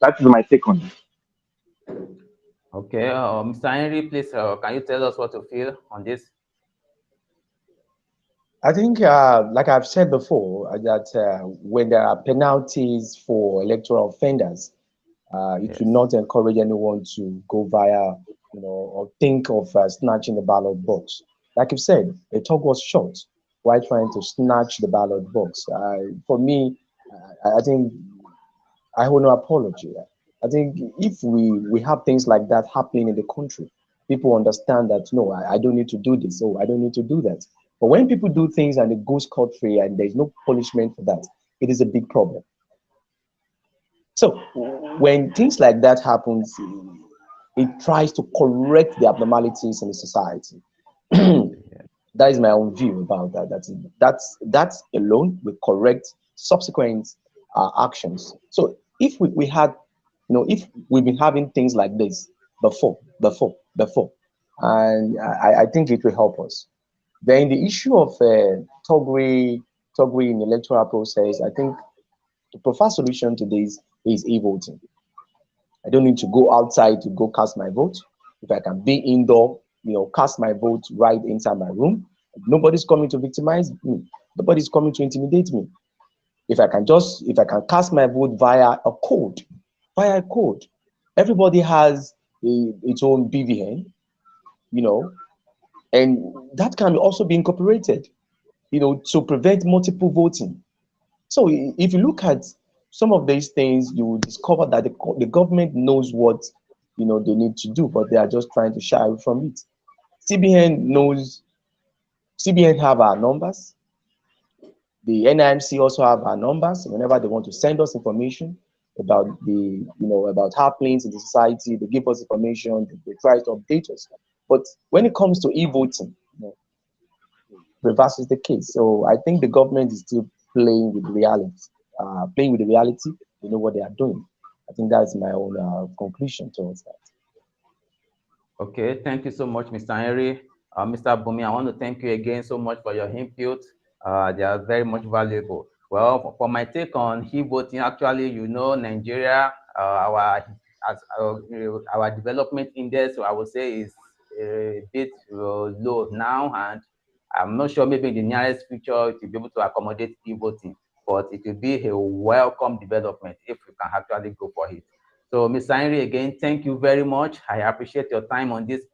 That is my take on this. Okay, Mr. Henry, please, can you tell us what you feel on this? I think, like I've said before, that when there are penalties for electoral offenders, it will not encourage anyone to go via or think of snatching the ballot box. Like you said, the talk was short. Why trying to snatch the ballot box? For me, I think I owe no apology. I think if we have things like that happening in the country, people understand that no, I don't need to do this. Oh, I don't need to do that. But when people do things and it goes scot-free and there's no punishment for that, it is a big problem. So when things like that happens, it tries to correct the abnormalities in the society. That is my own view about that. That alone will correct subsequent actions. So if we had, if we've been having things like this before, and I think it will help us. Then the issue of Togri in the electoral process, I think the preferred solution to this is e-voting. I don't need to go outside to go cast my vote. If I can be indoor, cast my vote right inside my room. Nobody's coming to victimize me. Nobody's coming to intimidate me. If I can cast my vote via a code, everybody has its own BVN, and that can also be incorporated, to prevent multiple voting. So if you look at some of these things, you will discover that the government knows what they need to do, but they are just trying to shy away from it. CBN have our numbers. The NIMC also have our numbers. Whenever they want to send us information about about happenings in the society, they give us information. They try to update us. But when it comes to e-voting, reverse is the case. So I think the government is still playing with reality. They know what they are doing. I think that's my own conclusion towards that. Okay, thank you so much, Mr. Henry. Mr. Bumi, I want to thank you again so much for your input. They are very much valuable. Well, for my take on e-voting, actually, Nigeria, our development index, I would say, is a bit low now, and I'm not sure maybe in the nearest future to be able to accommodate e-voting, but it will be a welcome development if we can actually go for it. So, Mr. Henry, again, thank you very much. I appreciate your time on this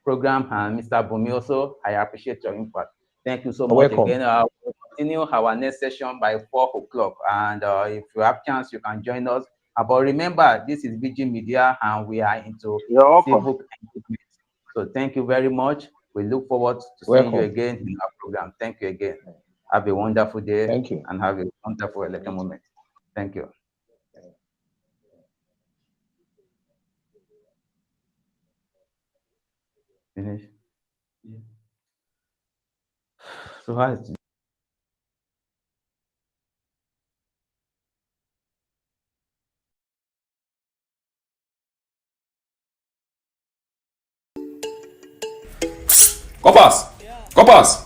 program, and Mr. Bumi also, I appreciate your input. Thank you so much again. We'll continue our next session by 4 o'clock, and if you have chance, you can join us. But remember, this is Veegil Media, and we are into civil engagement. So thank you very much. We look forward to seeing you again in our program. Thank you again. Have a wonderful day. Thank you. And have a wonderful election moment. Thank you. Finish. Yeah. So how is Kopas,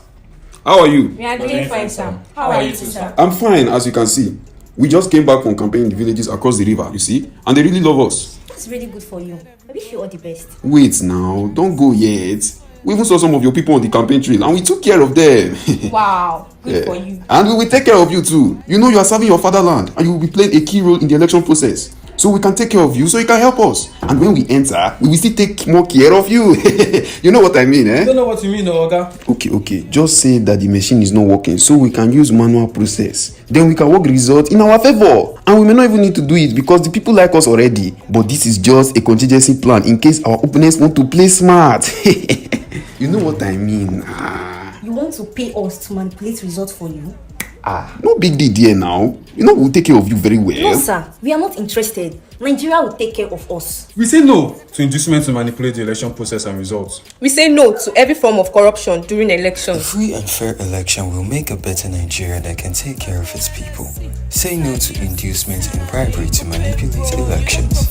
how are you? We are doing fine, sir. How are you, sir? I'm fine, as you can see. We just came back from campaigning in the villages across the river, you see, and they really love us. That's really good for you. I wish you all the best. Wait now, don't go yet. We even saw some of your people on the campaign trail and we took care of them. Wow, good for you. And we will take care of you too. You are serving your fatherland and you will be playing a key role in the election process. So we can take care of you so you can help us. And when we enter, we will still take more care of you. You know what I mean, eh? I don't know what you mean, Oga. Okay. Just say that the machine is not working so we can use manual process. Then we can work results in our favor. And we may not even need to do it because the people like us already. But this is just a contingency plan in case our opponents want to play smart. You know what I mean? You want to pay us to manipulate results for you? No big deal there now. We'll take care of you very well. No, sir. We are not interested. Nigeria will take care of us. We say no to inducement to manipulate the election process and results. We say no to every form of corruption during elections. A free and fair election will make a better Nigeria that can take care of its people. Say no to inducement and bribery to manipulate elections.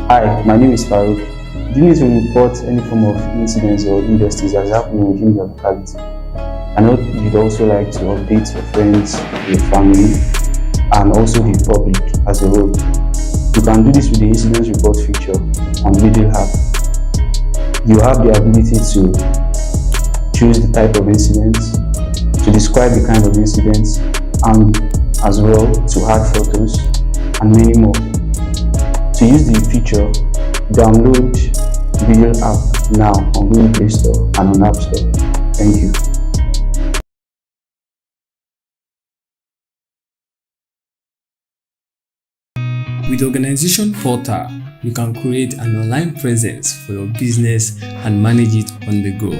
Hi, my name is Farouk. You need to report any form of incidents or injustice that's happening within your locality. I know you'd also like to update your friends, your family, and also the public as a whole. You can do this with the incident report feature on Veegil app. You have the ability to choose the type of incidents, to describe the kind of incidents, and as well to add photos and many more. To use the feature, download Veegil app now on Google Play Store and on App Store. Thank you. With Organization Portal, you can create an online presence for your business and manage it on the go,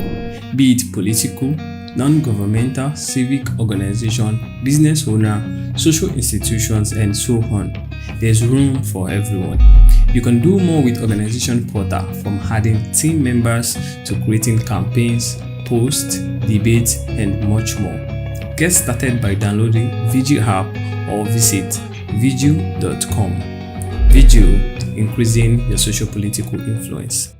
be it political, non-governmental, civic organization, business owner, social institutions, and so on. There's room for everyone. You can do more with Organization Portal, from adding team members to creating campaigns, posts, debates, and much more. Get started by downloading Veegil app or visit veegil.com. Veegil, increasing your socio-political influence.